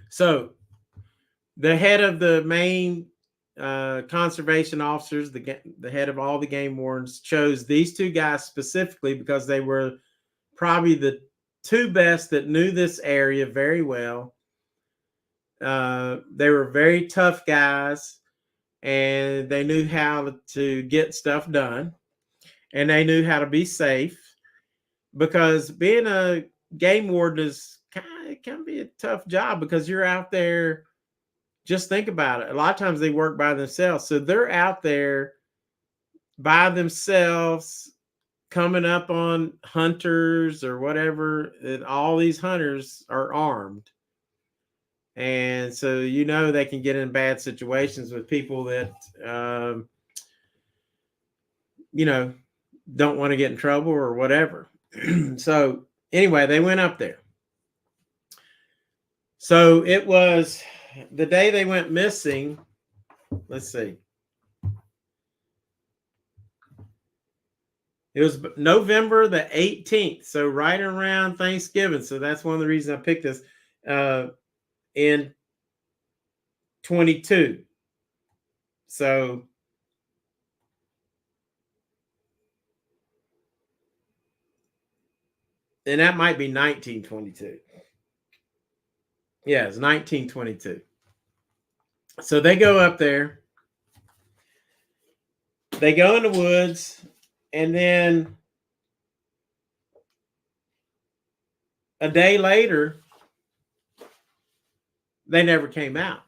So the head of the Maine conservation officers, the head of all the game wardens, chose these two guys specifically because they were probably the two best that knew this area very well. They were very tough guys, and they knew how to get stuff done, and they knew how to be safe, because being a game warden can be a tough job, because you're out there. Just think about it. A lot of times they work by themselves. So they're out there by themselves, coming up on hunters or whatever. And all these hunters are armed. And so, they can get in bad situations with people that, don't want to get in trouble or whatever. So anyway, they went up there. So it was the day they went missing. Let's see. It was November the 18th. So right around Thanksgiving. So that's one of the reasons I picked this in 22. So and that might be 1922. Yeah, it's 1922. So they go up there. They go in the woods, and then a day later, they never came out.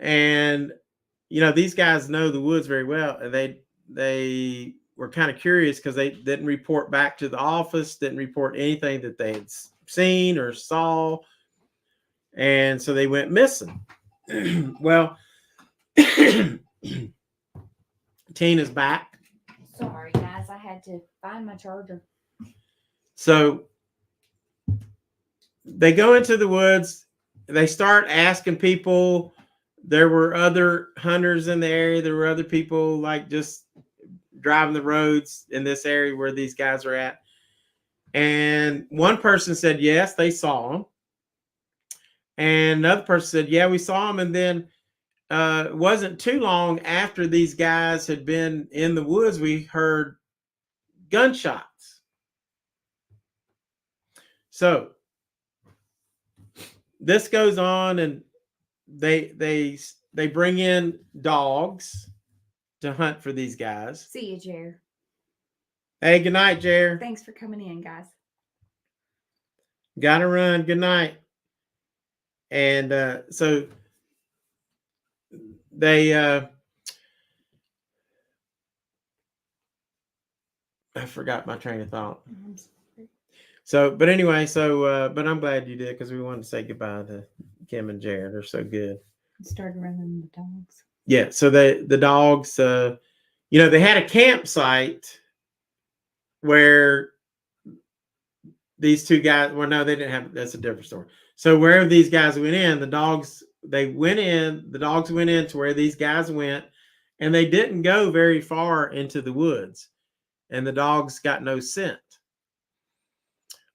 And these guys know the woods very well, and they were kind of curious because they didn't report back to the office, didn't report anything that they had seen or saw. And so they went missing. Well, Tina's back. Sorry, guys. I had to find my charger. So they go into the woods. They start asking people. There were other hunters in the area. There were other people like just driving the roads in this area where these guys are at. And one person said, yes, they saw them. And another person said, yeah, we saw them. And then it wasn't too long after these guys had been in the woods, we heard gunshots. So this goes on, and they bring in dogs to hunt for these guys. See you, Jer. Hey, good night, Jer. Thanks for coming in, guys. Gotta run. Good night. And so they I forgot my train of thought. So, but anyway, but I'm glad you did, because we wanted to say goodbye to Kim and Jared. They're so good. Started running the dogs. Yeah. So the dogs, they had a campsite where these two guys, well, no, they didn't have, that's a different story. So wherever these guys went in, the dogs went into where these guys went, and they didn't go very far into the woods, and the dogs got no scent.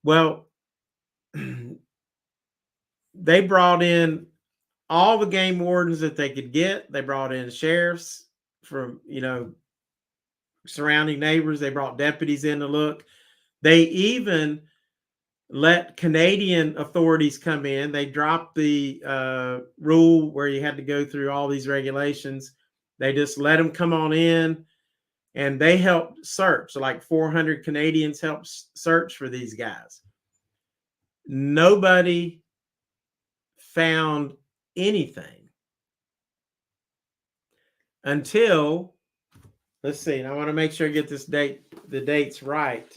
Well, they brought in all the game wardens that they could get. They brought in sheriffs from, surrounding neighbors. They brought deputies in to look. They even let Canadian authorities come in. They dropped the rule where you had to go through all these regulations. They just let them come on in, and they helped search. So like 400 Canadians helped search for these guys. Nobody found anything until, let's see, and I want to make sure I get the dates right.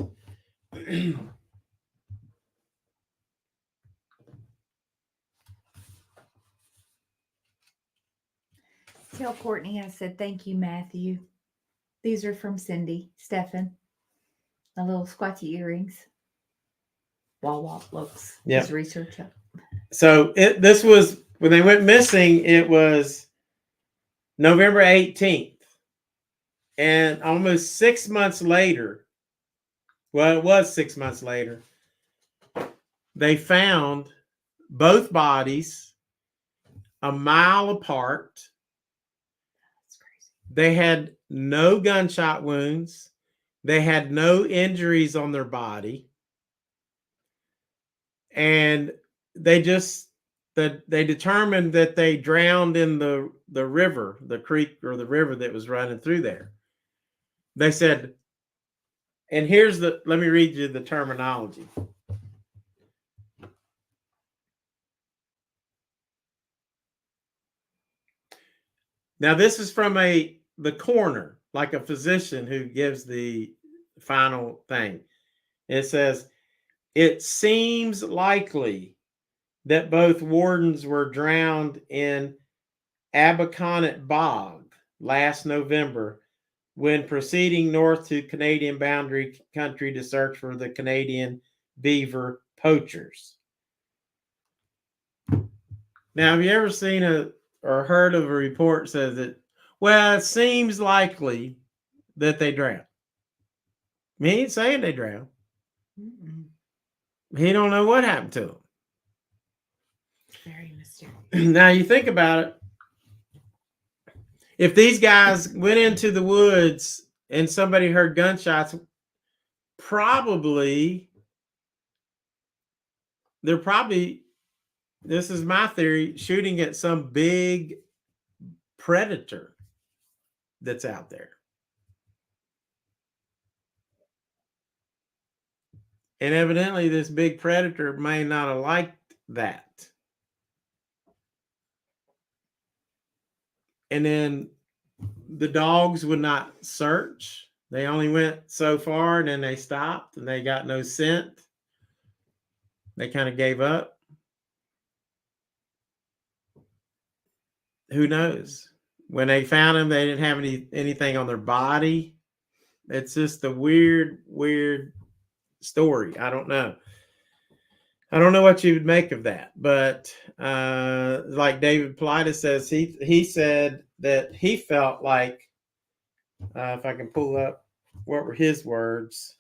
Tell Courtney I said thank you, Matthew. These are from Cindy, Stephan. The little squatchy earrings. Wall looks. Yeah. His research up. So this was when they went missing. It was November 18th, and almost 6 months later. Well, it was 6 months later. They found both bodies a mile apart They had no gunshot wounds. They had no injuries on their body. And they determined that they drowned in the river, the creek or the river that was running through there. They said, and let me read you the terminology. Now, this is from the coroner, like a physician who gives the final thing. It says, it seems likely that both wardens were drowned in Aberconnet Bog last November when proceeding north to Canadian boundary country to search for the Canadian beaver poachers. Now, have you ever seen or heard of a report that says that, well, it seems likely that they drowned? He ain't saying they drowned. Mm-mm. He don't know what happened to them. Very mysterious. Now, you think about it. If these guys went into the woods and somebody heard gunshots, they're probably, this is my theory, shooting at some big predator that's out there. And evidently this big predator may not have liked that. And then the dogs would not search. They only went so far and then they stopped and they got no scent. They kind of gave up. Who knows? When they found them, they didn't have anything on their body. It's just a weird story. I don't know. I don't know what you would make of that. But like David Politis says, he said that he felt like, if I can pull up, what were his words?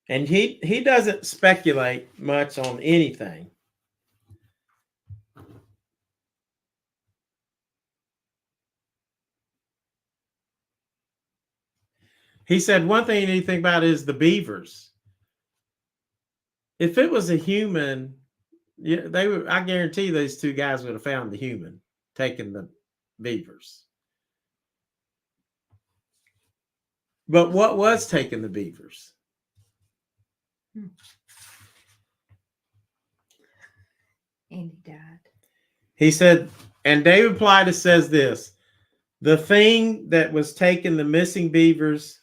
And he doesn't speculate much on anything. He said one thing you need to think about is the beavers. If it was a human, I guarantee those two guys would have found the human taking the beavers. But what was taking the beavers? Andy died. He said, and David Politis says this, the thing that was taking the missing beavers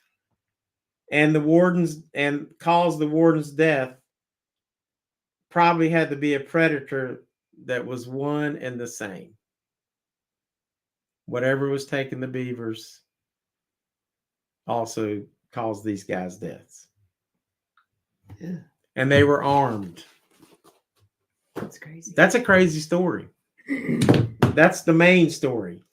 and the wardens and caused the warden's death probably had to be a predator that was one and the same. Whatever was taking the beavers also caused these guys' deaths. Yeah. And they were armed. That's crazy. That's a crazy story. That's the main story.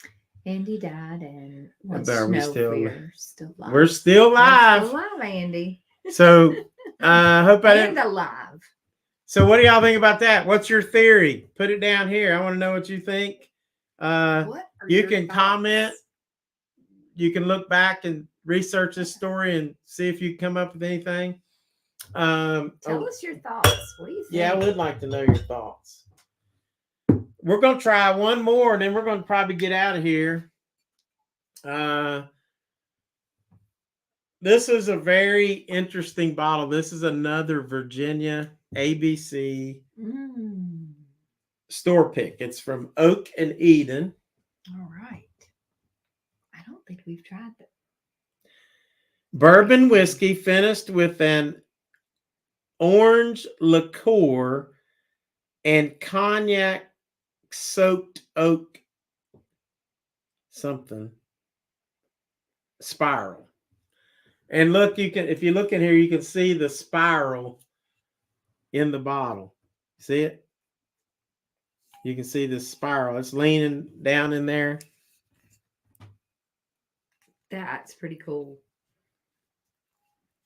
Andy died, and what's we still alive. We're still alive. We're still alive, Andy. So I hope I didn't. And alive. So what do y'all think about that? What's your theory? Put it down here. I want to know what you think. You can comment. You can look back and research this story and see if you can come up with anything. Tell us your thoughts. What do you think? Yeah, I would like to know your thoughts. We're going to try one more, and then we're going to probably get out of here. This is a very interesting bottle. This is another Virginia ABC store pick. It's from Oak and Eden. All right. I don't think we've tried that. Bourbon whiskey finished with an orange liqueur and cognac soaked oak something spiral. And look, if you look in here, you can see the spiral in the bottle. See it? You can see the spiral. It's leaning down in there. That's pretty cool.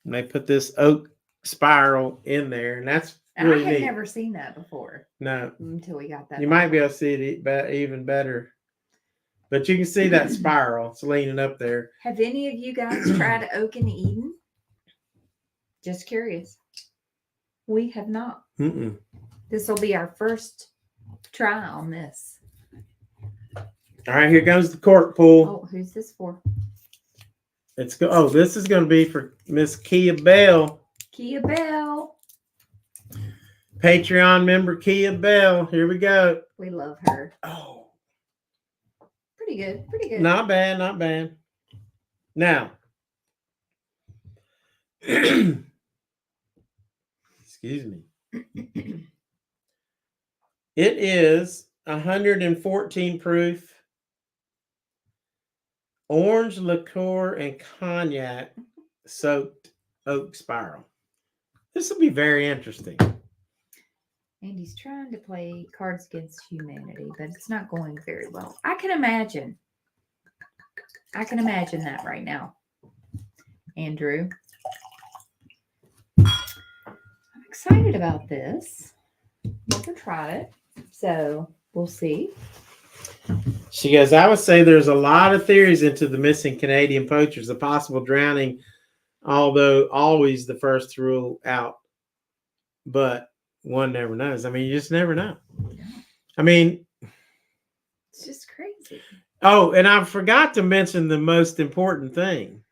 And they put this oak spiral in there, and that's really I had neat. never seen that before. No. Until we got that. You might be able to see it even better. But you can see that spiral. It's leaning up there. Have any of you guys tried Oak and Eden? Just curious. We have not. Mm-mm. This will be our first try on this. All right, here goes the cork pull. Oh, who's this for? This is going to be for Miss Kia-Belle. Kia-Belle. Patreon member Kia-Belle. Here we go. We love her. Oh. Pretty good. Pretty good. Not bad. Not bad. Now. Excuse me. It is 114 proof. Orange liqueur and cognac soaked oak spiral. This will be very interesting. Andy's trying to play Cards Against Humanity, but it's not going very well. I can imagine that right now. Andrew. I'm excited about this. Never tried it, so we'll see. She goes, I would say there's a lot of theories into the missing Canadian poachers, the possible drowning, although always the first to rule out. But one never knows. I mean, you just never know. I mean, it's just crazy. Oh, and I forgot to mention the most important thing.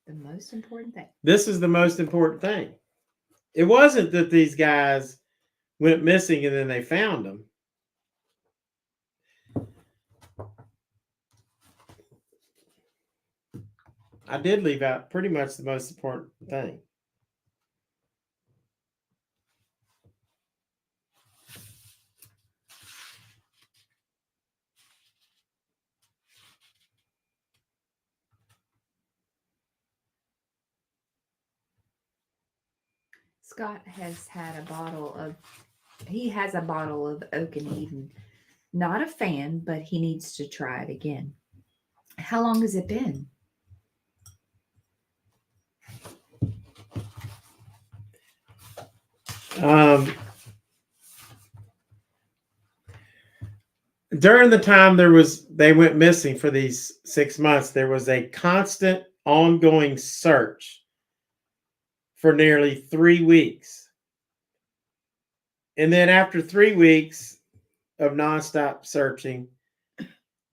The most important thing. This is the most important thing. It wasn't that these guys went missing and then they found them. I did leave out pretty much the most important thing. Scott has had a bottle of Oak and Eden. Not a fan, but he needs to try it again. How long has it been? During the time they went missing for these 6 months, there was a constant ongoing search for nearly 3 weeks. And then after 3 weeks of nonstop searching,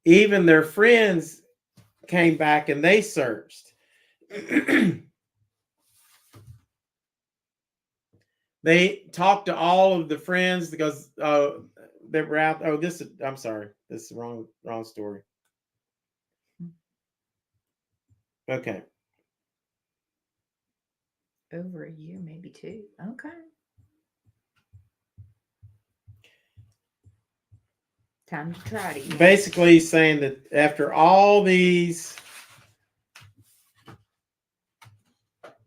even their friends came back and they searched. They talked to all of the friends because they were out. Oh, I'm sorry. This is the wrong story. Okay. Over a year, maybe 2. Okay. Time to try it again. Basically saying that after all these,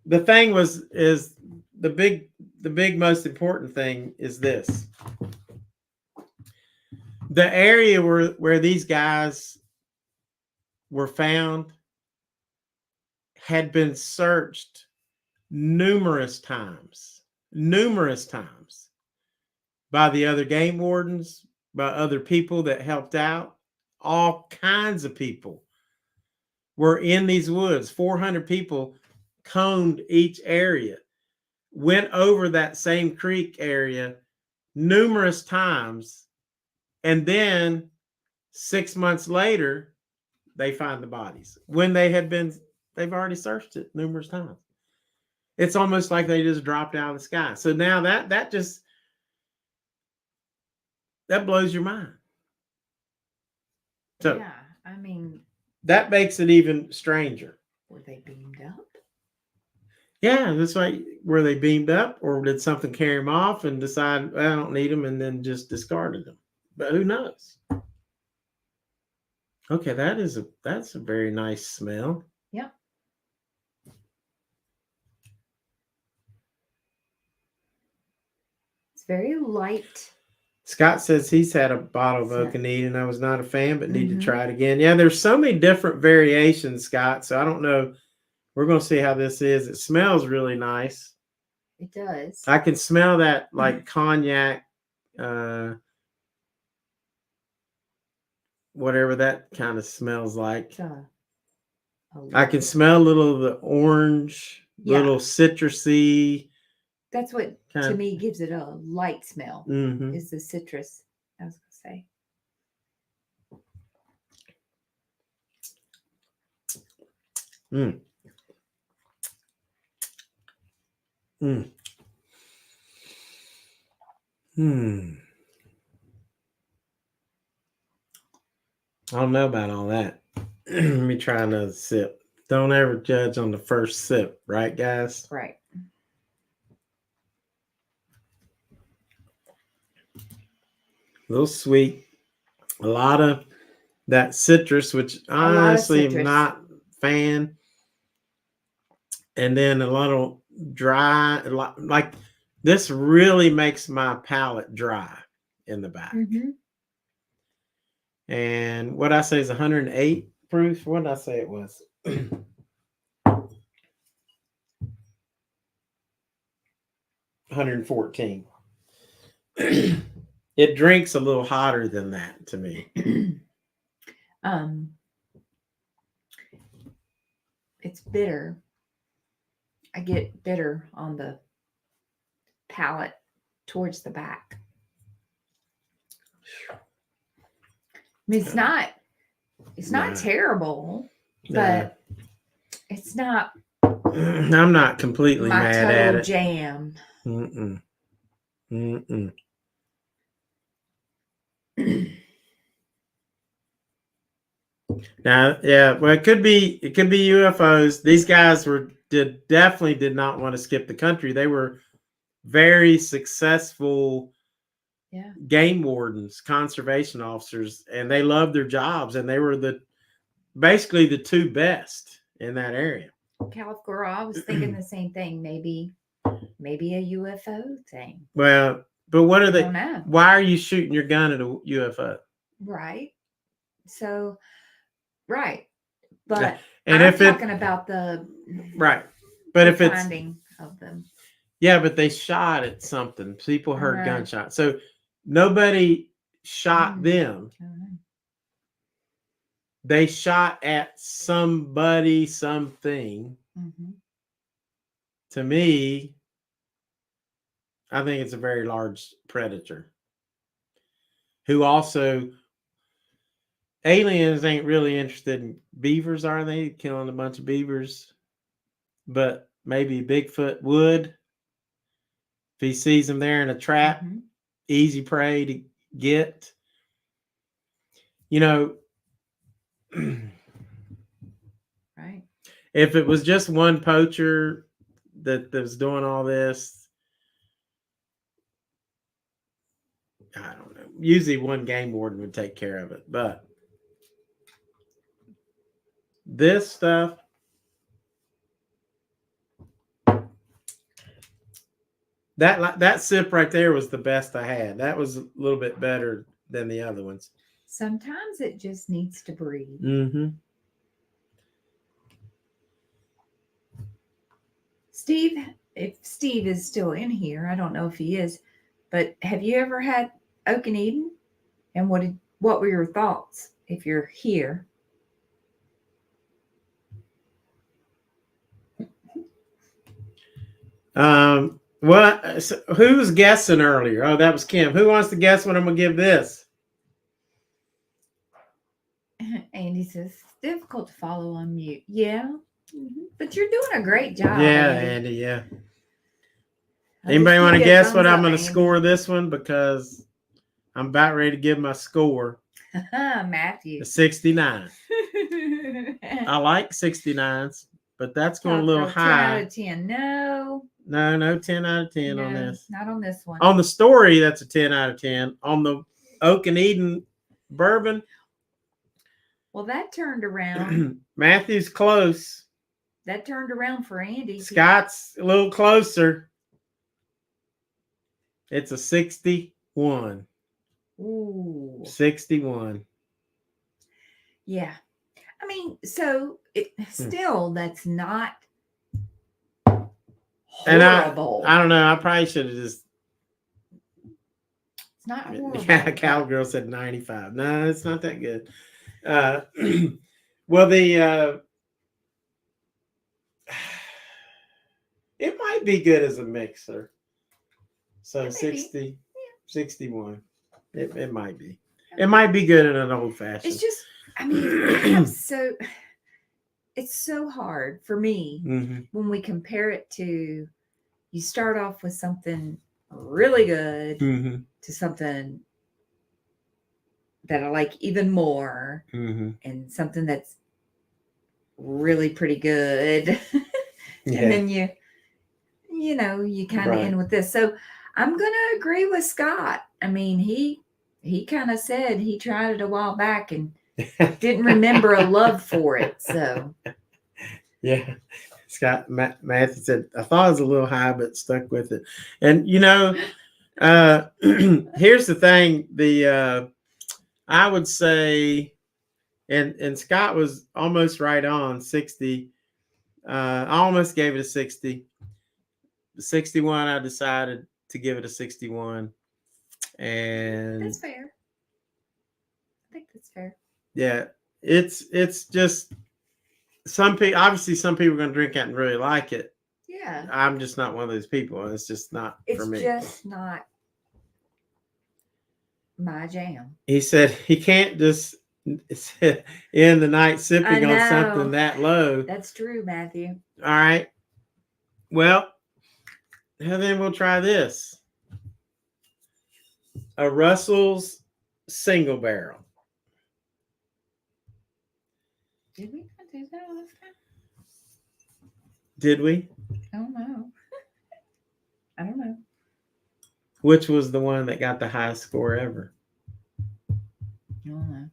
the thing is the big most important thing is this. The area where these guys were found had been searched numerous times by the other game wardens, by other people that helped out. All kinds of people were in these woods. 400 people combed each area, went over that same creek area numerous times, and then 6 months later, they find the bodies when they've already searched it numerous times. It's almost like they just dropped out of the sky. So now that blows your mind. So yeah, I mean, that makes it even stranger. Were they beamed up? Yeah, that's right. Were they beamed up, or did something carry them off and decide, well, I don't need them, and then just discarded them? But who knows? Okay, that's a very nice smell. Yep. It's very light. Scott says he's had a bottle of Oak and Eden. I was not a fan, but need to try it again. Yeah, there's so many different variations, Scott. So I don't know. We're going to see how this is. It smells really nice. It does. I can smell that like cognac, whatever that kind of smells like. I can smell a little of the orange, little citrusy. That's what to me gives it a light smell. Mm-hmm. Is the citrus? I was gonna say. Mm. Mm. Hmm. I don't know about all that. Let me try another sip. Don't ever judge on the first sip, right, guys? Right. A little sweet. A lot of that citrus, which honestly I'm not a fan. And then a little dry, like this really makes my palate dry in the back. Mm-hmm. And what I say is 108 proof. What did I say it was? 114. It drinks a little hotter than that to me. It's bitter. I get bitter on the palate towards the back. I mean, it's not terrible, but it's not. I'm not completely mad at it. Jam. Mm-mm. Mm-mm. Now, yeah, well, it could be UFOs. These guys definitely did not want to skip the country. They were very successful game wardens, conservation officers, and they loved their jobs, and they were basically the two best in that area. California, I was thinking the same thing. Maybe a UFO thing. Well, but what are they? I don't know. Why are you shooting your gun at a UFO? Right. So, right. But and I'm talking about the right. But if it's finding of them. Yeah, but they shot at something. People heard gunshots. So nobody shot them. They shot at somebody, something. Mm-hmm. To me, I think it's a very large predator. Who also, aliens ain't really interested in beavers, are they? Killing a bunch of beavers. But maybe Bigfoot would. If he sees them there in a trap, easy prey to get. You know, right. If it was just one poacher that was doing all this, I don't know. Usually one game warden would take care of it. But this stuff, that sip right there was the best I had. That was a little bit better than the other ones. Sometimes it just needs to breathe. Mm-hmm. Steve, if Steve is still in here, I don't know if he is, but have you ever had Oak and Eden? And what were your thoughts if you're here? What? So who was guessing earlier? Oh, that was Kim. Who wants to guess what I'm gonna give this? Andy says it's difficult to follow on mute. Yeah, but you're doing a great job. Yeah, Andy. Yeah. Anybody want to guess what I'm going to score this one? Because I'm about ready to give my score. Matthew. 69. I like 69s, but that's going a little high. 10 out of 10. No, 10 out of 10 on this. Not on this one. On the story, that's a 10 out of 10. On the Oak and Eden bourbon. Well, that turned around. Matthew's close. That turned around for Andy. Scott's a little closer. It's a 61. Ooh. 61. Yeah. I mean, so still that's not horrible. And I don't know. I probably should have just. It's not horrible. Yeah, Cowgirl said 95. No, it's not that good. Well, it might be good as a mixer. So 60, 61. It might be. It might be good in an old fashioned. It's just, I mean, it's so hard for me when we compare it to, you start off with something really good to something that I like even more and something that's really pretty good. And then you kind of end with this. So I'm going to agree with Scott. I mean, he kind of said he tried it a while back and didn't remember a love for it. So yeah, Scott Matthew said, I thought it was a little high, but stuck with it. And here's the thing: I would say, and Scott was almost right on 60. I almost gave it a 60. 61, I decided to give it a 61. And that's fair. I think that's fair. Yeah, it's just some people. Obviously, some people are going to drink it and really like it. Yeah, I'm just not one of those people. It's just not for me. It's just not my jam. He said he can't just end the night sipping on something that low. That's true, Matthew. All right. Well, then we'll try this. A Russel's single barrel. Did we not do that last time? Did we? I don't know. I don't know. Which was the one that got the highest score ever? I don't know.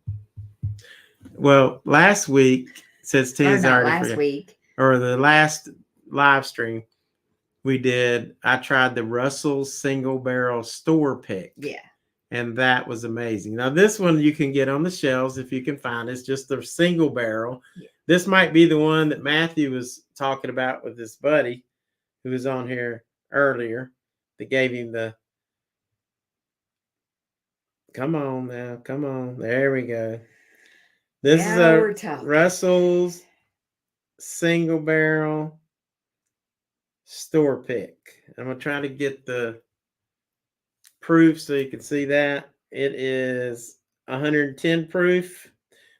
Well, last week, since Tina's already last week, or the last live stream we did, I tried the Russel's single barrel store pick. Yeah. And that was amazing. Now, this one you can get on the shelves if you can find it. It's just the single barrel. Yeah. This might be the one that Matthew was talking about with his buddy who was on here earlier that gave him the. Come on now. Come on. There we go. This is a Russel's single barrel store pick. I'm going to try to get the proof so you can see that. It is 110 proof,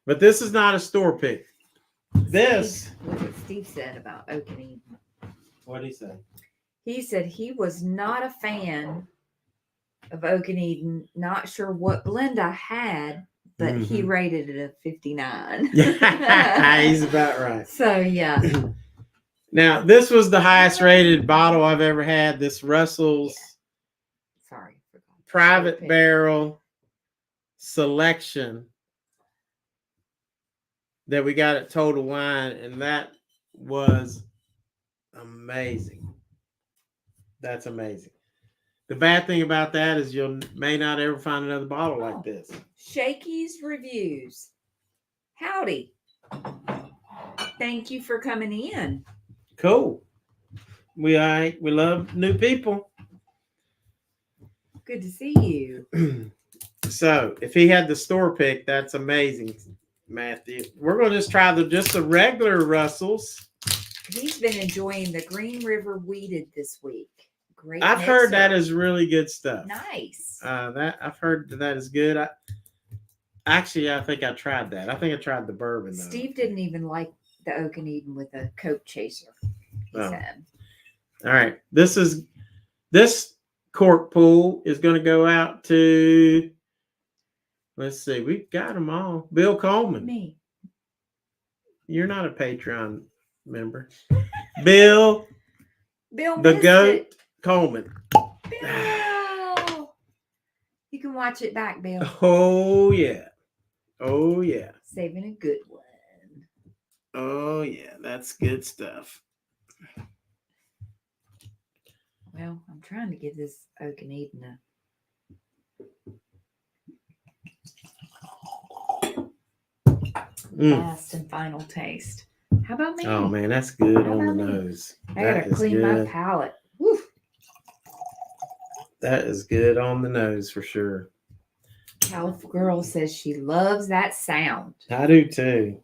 but this is not a store pick. This. Look what Steve said about Oak and Eden. What did he say? He said he was not a fan of Oak and Eden. Not sure what blend I had, but he rated it a 59. He's about right. So, yeah. Now, this was the highest rated bottle I've ever had. This Russel's private barrel selection that we got at Total Wine, and that was amazing. That's amazing. The bad thing about that is you may not ever find another bottle like this. Shakey's Reviews. Howdy. Thank you for coming in. Cool. We love new people. Good to see you. So, if he had the store pick, that's amazing, Matthew. We're going to just try the regular Russel's. He's been enjoying the Green River Weeded this week. Great. I've heard that is really good stuff. Nice. That I've heard that is good. I think I tried that. I think I tried the bourbon though. Steve didn't even like the Oak and Eden with a Coke chaser. He said. All right. This cork pool is going to go out to. Let's see. We've got them all. Bill Coleman. Me. You're not a Patreon member. Bill the Goat it. Coleman. Bill. You can watch it back, Bill. Oh, yeah. Oh, yeah. Saving a good one. Oh, yeah. That's good stuff. Well, I'm trying to give this Oak and Eden a last and final taste. How about me? Oh man, that's good on the nose. I gotta clean my palate. Woo. That is good on the nose for sure. Calif Girl says she loves that sound. I do too.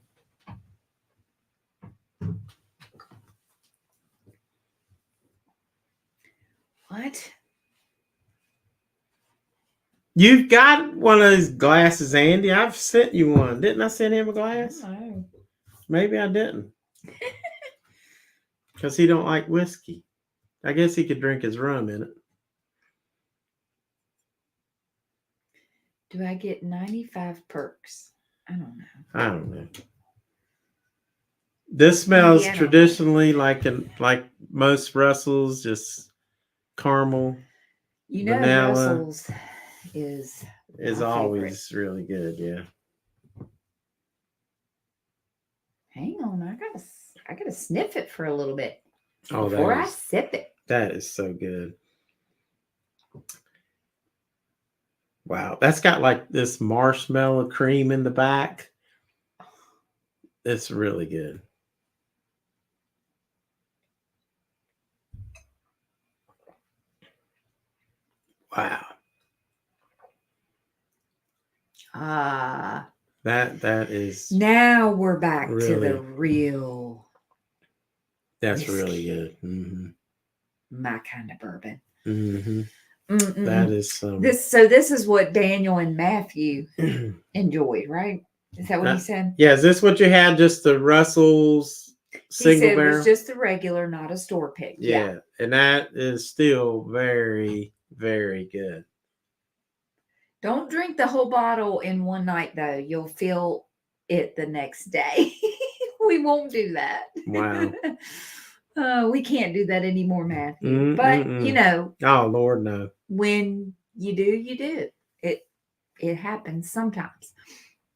What? You've got one of those glasses, Andy. I've sent you one. Didn't I send him a glass? No. Maybe I didn't. Because he don't like whiskey. I guess he could drink his rum in it. Do I get 95 perks? I don't know. This smells traditionally like most Russells, just caramel. Vanilla. Russell's is always really good. Yeah. Hang on, I gotta sniff it for a little bit before I sip it. That is so good. Wow, that's got like this marshmallow cream in the back. It's really good. Wow. That is. Now we're back to the real. That's whiskey. Really good. Mm-hmm. My kind of bourbon. Mm-hmm. That is this is what Daniel and Matthew enjoyed, right? Is that what he said? Yeah. Is this what you had? Just the Russell's single barrel? It was just the regular, not a store pick. Yeah. And that is still very, very good. Don't drink the whole bottle in one night, though. You'll feel it the next day. We won't do that. Wow. We can't do that anymore, Matthew. But, Oh, Lord, no. When you do, you do. It happens sometimes.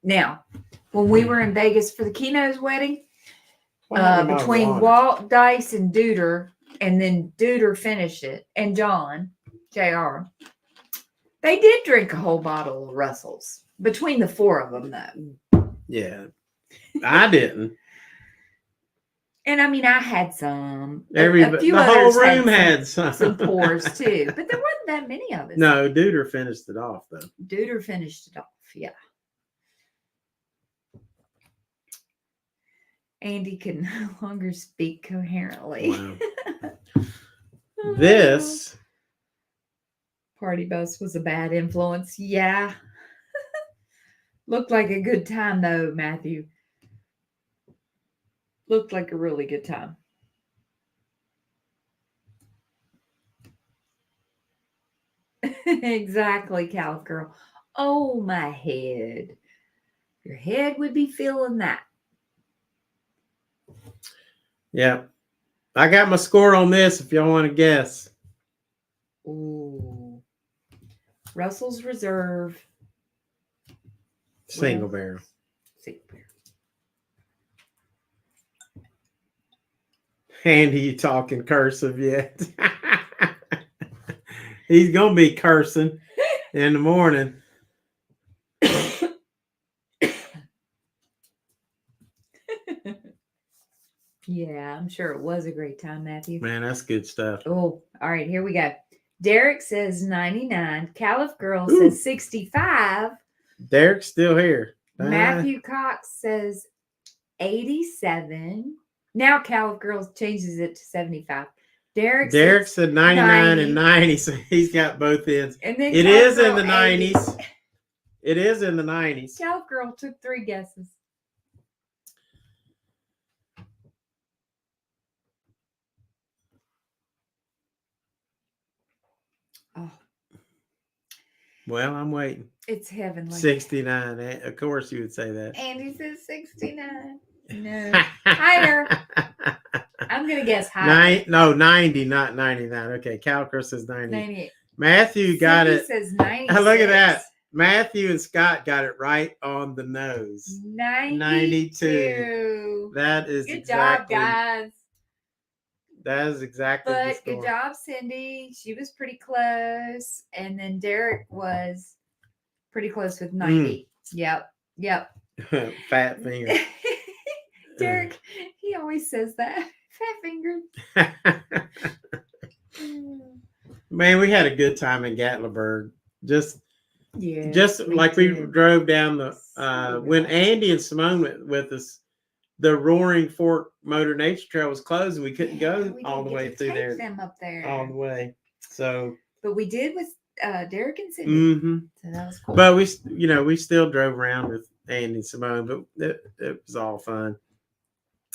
Now, when we were in Vegas for the Keno's wedding, between Walt, Dice, and Duder, and then Duder finished it, and John, JR, they did drink a whole bottle of Russell's. Between the four of them, though. Yeah. I didn't. And I mean, I had some. The whole room had some. Some pours, too. But there wasn't that many of us. No, Duder finished it off, though. Duder finished it off, yeah. Andy can no longer speak coherently. Wow. This party bus was a bad influence. Yeah. Looked like a good time, though, Matthew. Looked like a really good time. Exactly, Calif Girl. Oh, my head. Your head would be feeling that. Yeah. I got my score on this if y'all want to guess. Ooh. Russell's Reserve. Single barrel. Single barrel. Andy, you talking cursive yet? He's going to be cursing in the morning. Yeah, I'm sure it was a great time, Matthew. Man, that's good stuff. Oh, all right, here we go. Derek says 99. Calif Girl says 65. Derek's still here. Matthew Cox says 87. Now Calif Girl changes it to 75. Derek said 99 and 90, so he's got both ends. And then it is in the 90s. It is in the 90s. Calif Girl took 3 guesses. Oh. Well, I'm waiting. It's heavenly. 69. Of course you would say that. Andy says 69. No. Higher. I'm going to guess higher. 90, not 99. Okay, Calcra says 98. Matthew got it. Says 96. Look at that. Matthew and Scott got it right on the nose. 92. That is good job, guys. That is exactly the score. Good job, Cindy. She was pretty close. And then Derek was pretty close with 90. Yep. Fat finger. Derek, he always says that. Fat fingered. Man, we had a good time in Gatlinburg. Just we like did. we drove down the when Andy and Simone went with us, the Roaring Fork Motor Nature Trail was closed and we couldn't go all the way through there. Them up there all the way. So, but we did with Derek and Cindy. Mm-hmm. So that was cool. But we still drove around with Andy and Simone, but it was all fun.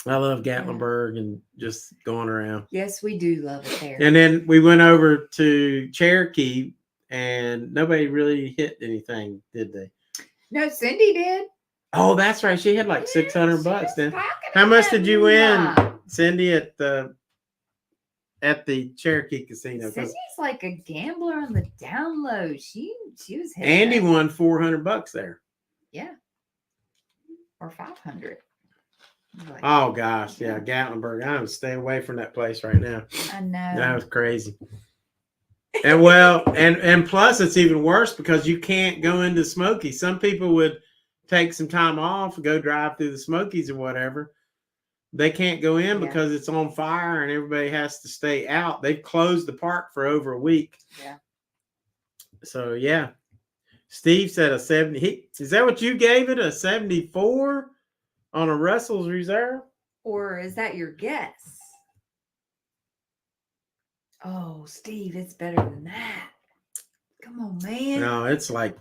I love Gatlinburg and just going around. Yes, we do love it there. And then we went over to Cherokee, and nobody really hit anything, did they? No, Cindy did. Oh, that's right. She had like $600 then. How much did you win, Cindy, at the Cherokee Casino? Cindy's like a gambler on the down low. She was hitting Andy won $400 there. Yeah. Or 500. Like, oh gosh, yeah, Gatlinburg. I'm staying away from that place right now. I know. That was crazy. And well, and plus it's even worse because you can't go into Smokies. Some people would take some time off, go drive through the Smokies or whatever. They can't go in because it's on fire and everybody has to stay out. They've closed the park for over a week. Yeah. So yeah. Steve said a 70. Is that what you gave it? A 74? On a Russel's Reserve? Or is that your guess? Oh, Steve, it's better than that. Come on, man. No, it's like,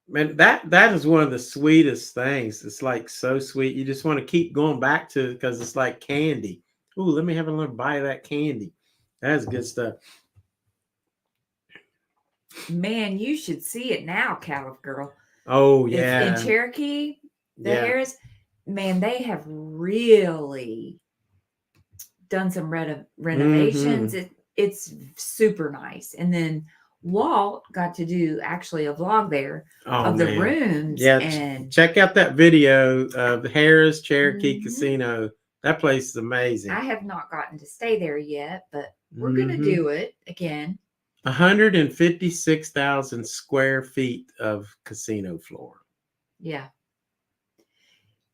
man, that is one of the sweetest things. It's like so sweet. You just want to keep going back to it because it's like candy. Ooh, let me have a little bite of that candy. That's good stuff. Man, you should see it now, Calif Girl. Oh, yeah. It's in Cherokee. The Harris, man, they have really done some renovations. Mm-hmm. It's super nice. And then Walt got to do actually a vlog there of the rooms. Yeah, and check out that video of the Harris Cherokee Casino. That place is amazing. I have not gotten to stay there yet, but we're going to do it again. 156,000 square feet of casino floor. Yeah.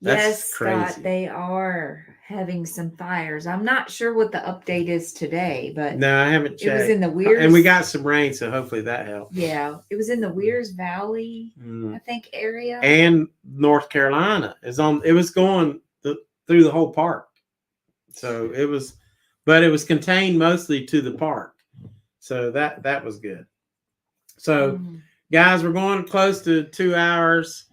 That's yes, crazy. Scott, they are having some fires. I'm not sure what the update is today, but no, I haven't checked. It was in the Weirs, and we got some rain, so hopefully that helped. Yeah, it was in the Weirs Valley, I think, area, and North Carolina is on. It was going through the whole park, so it was, but it was contained mostly to the park, so that was good. So, guys, we're going close to 2 hours.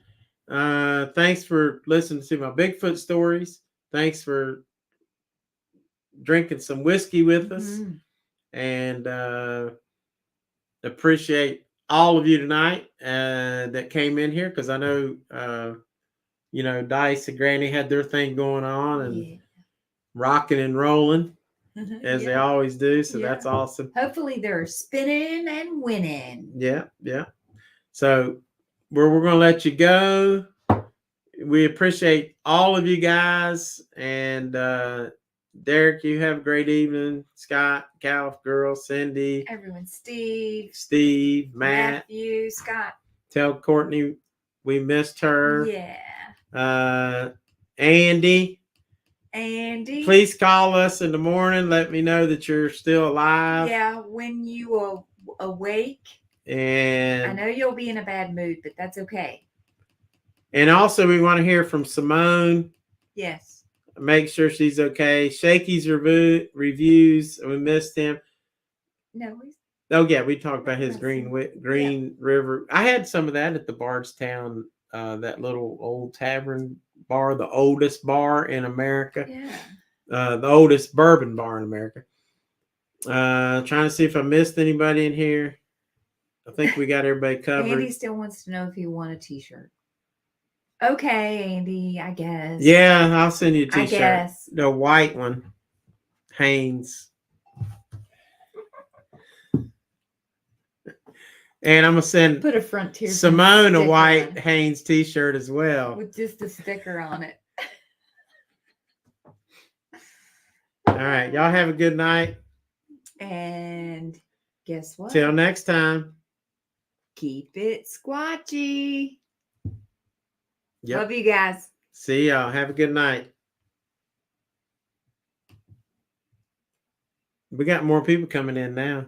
Thanks for listening to my Bigfoot stories. Thanks for drinking some whiskey with us, and appreciate all of you tonight that came in here, because I know Dice and Granny had their thing going on and rocking and rolling as they always do. So that's awesome. Hopefully they're spinning and winning. Yeah. So we're going to let you go. We appreciate all of you guys. And Derek, you have a great evening. Scott, Calif, Girl, Cindy. Everyone. Steve, Matt. Matthew, Scott. Tell Courtney we missed her. Yeah. Andy. Please call us in the morning. Let me know that you're still alive. Yeah, when you are awake. And I know you'll be in a bad mood, but that's okay. And also, we want to hear from Simone. Yes. Make sure she's okay. Shaky's reviews. We missed him. No. Oh, yeah. We talked about his Green River. I had some of that at the Bardstown, that little old tavern bar, the oldest bar in America. Yeah. The oldest bourbon bar in America. Trying to see if I missed anybody in here. I think we got everybody covered. Andy still wants to know if you want a t-shirt. Okay, Andy, I guess. Yeah, I'll send you a t-shirt. I guess. The white one. Hanes. And I'm going to send Put a Frontiersman Simone a white Hanes t-shirt as well. With just a sticker on it. All right. Y'all have a good night. And guess what? Till next time. Keep it squatchy. Yep. Love you guys. See y'all. Have a good night. We got more people coming in now.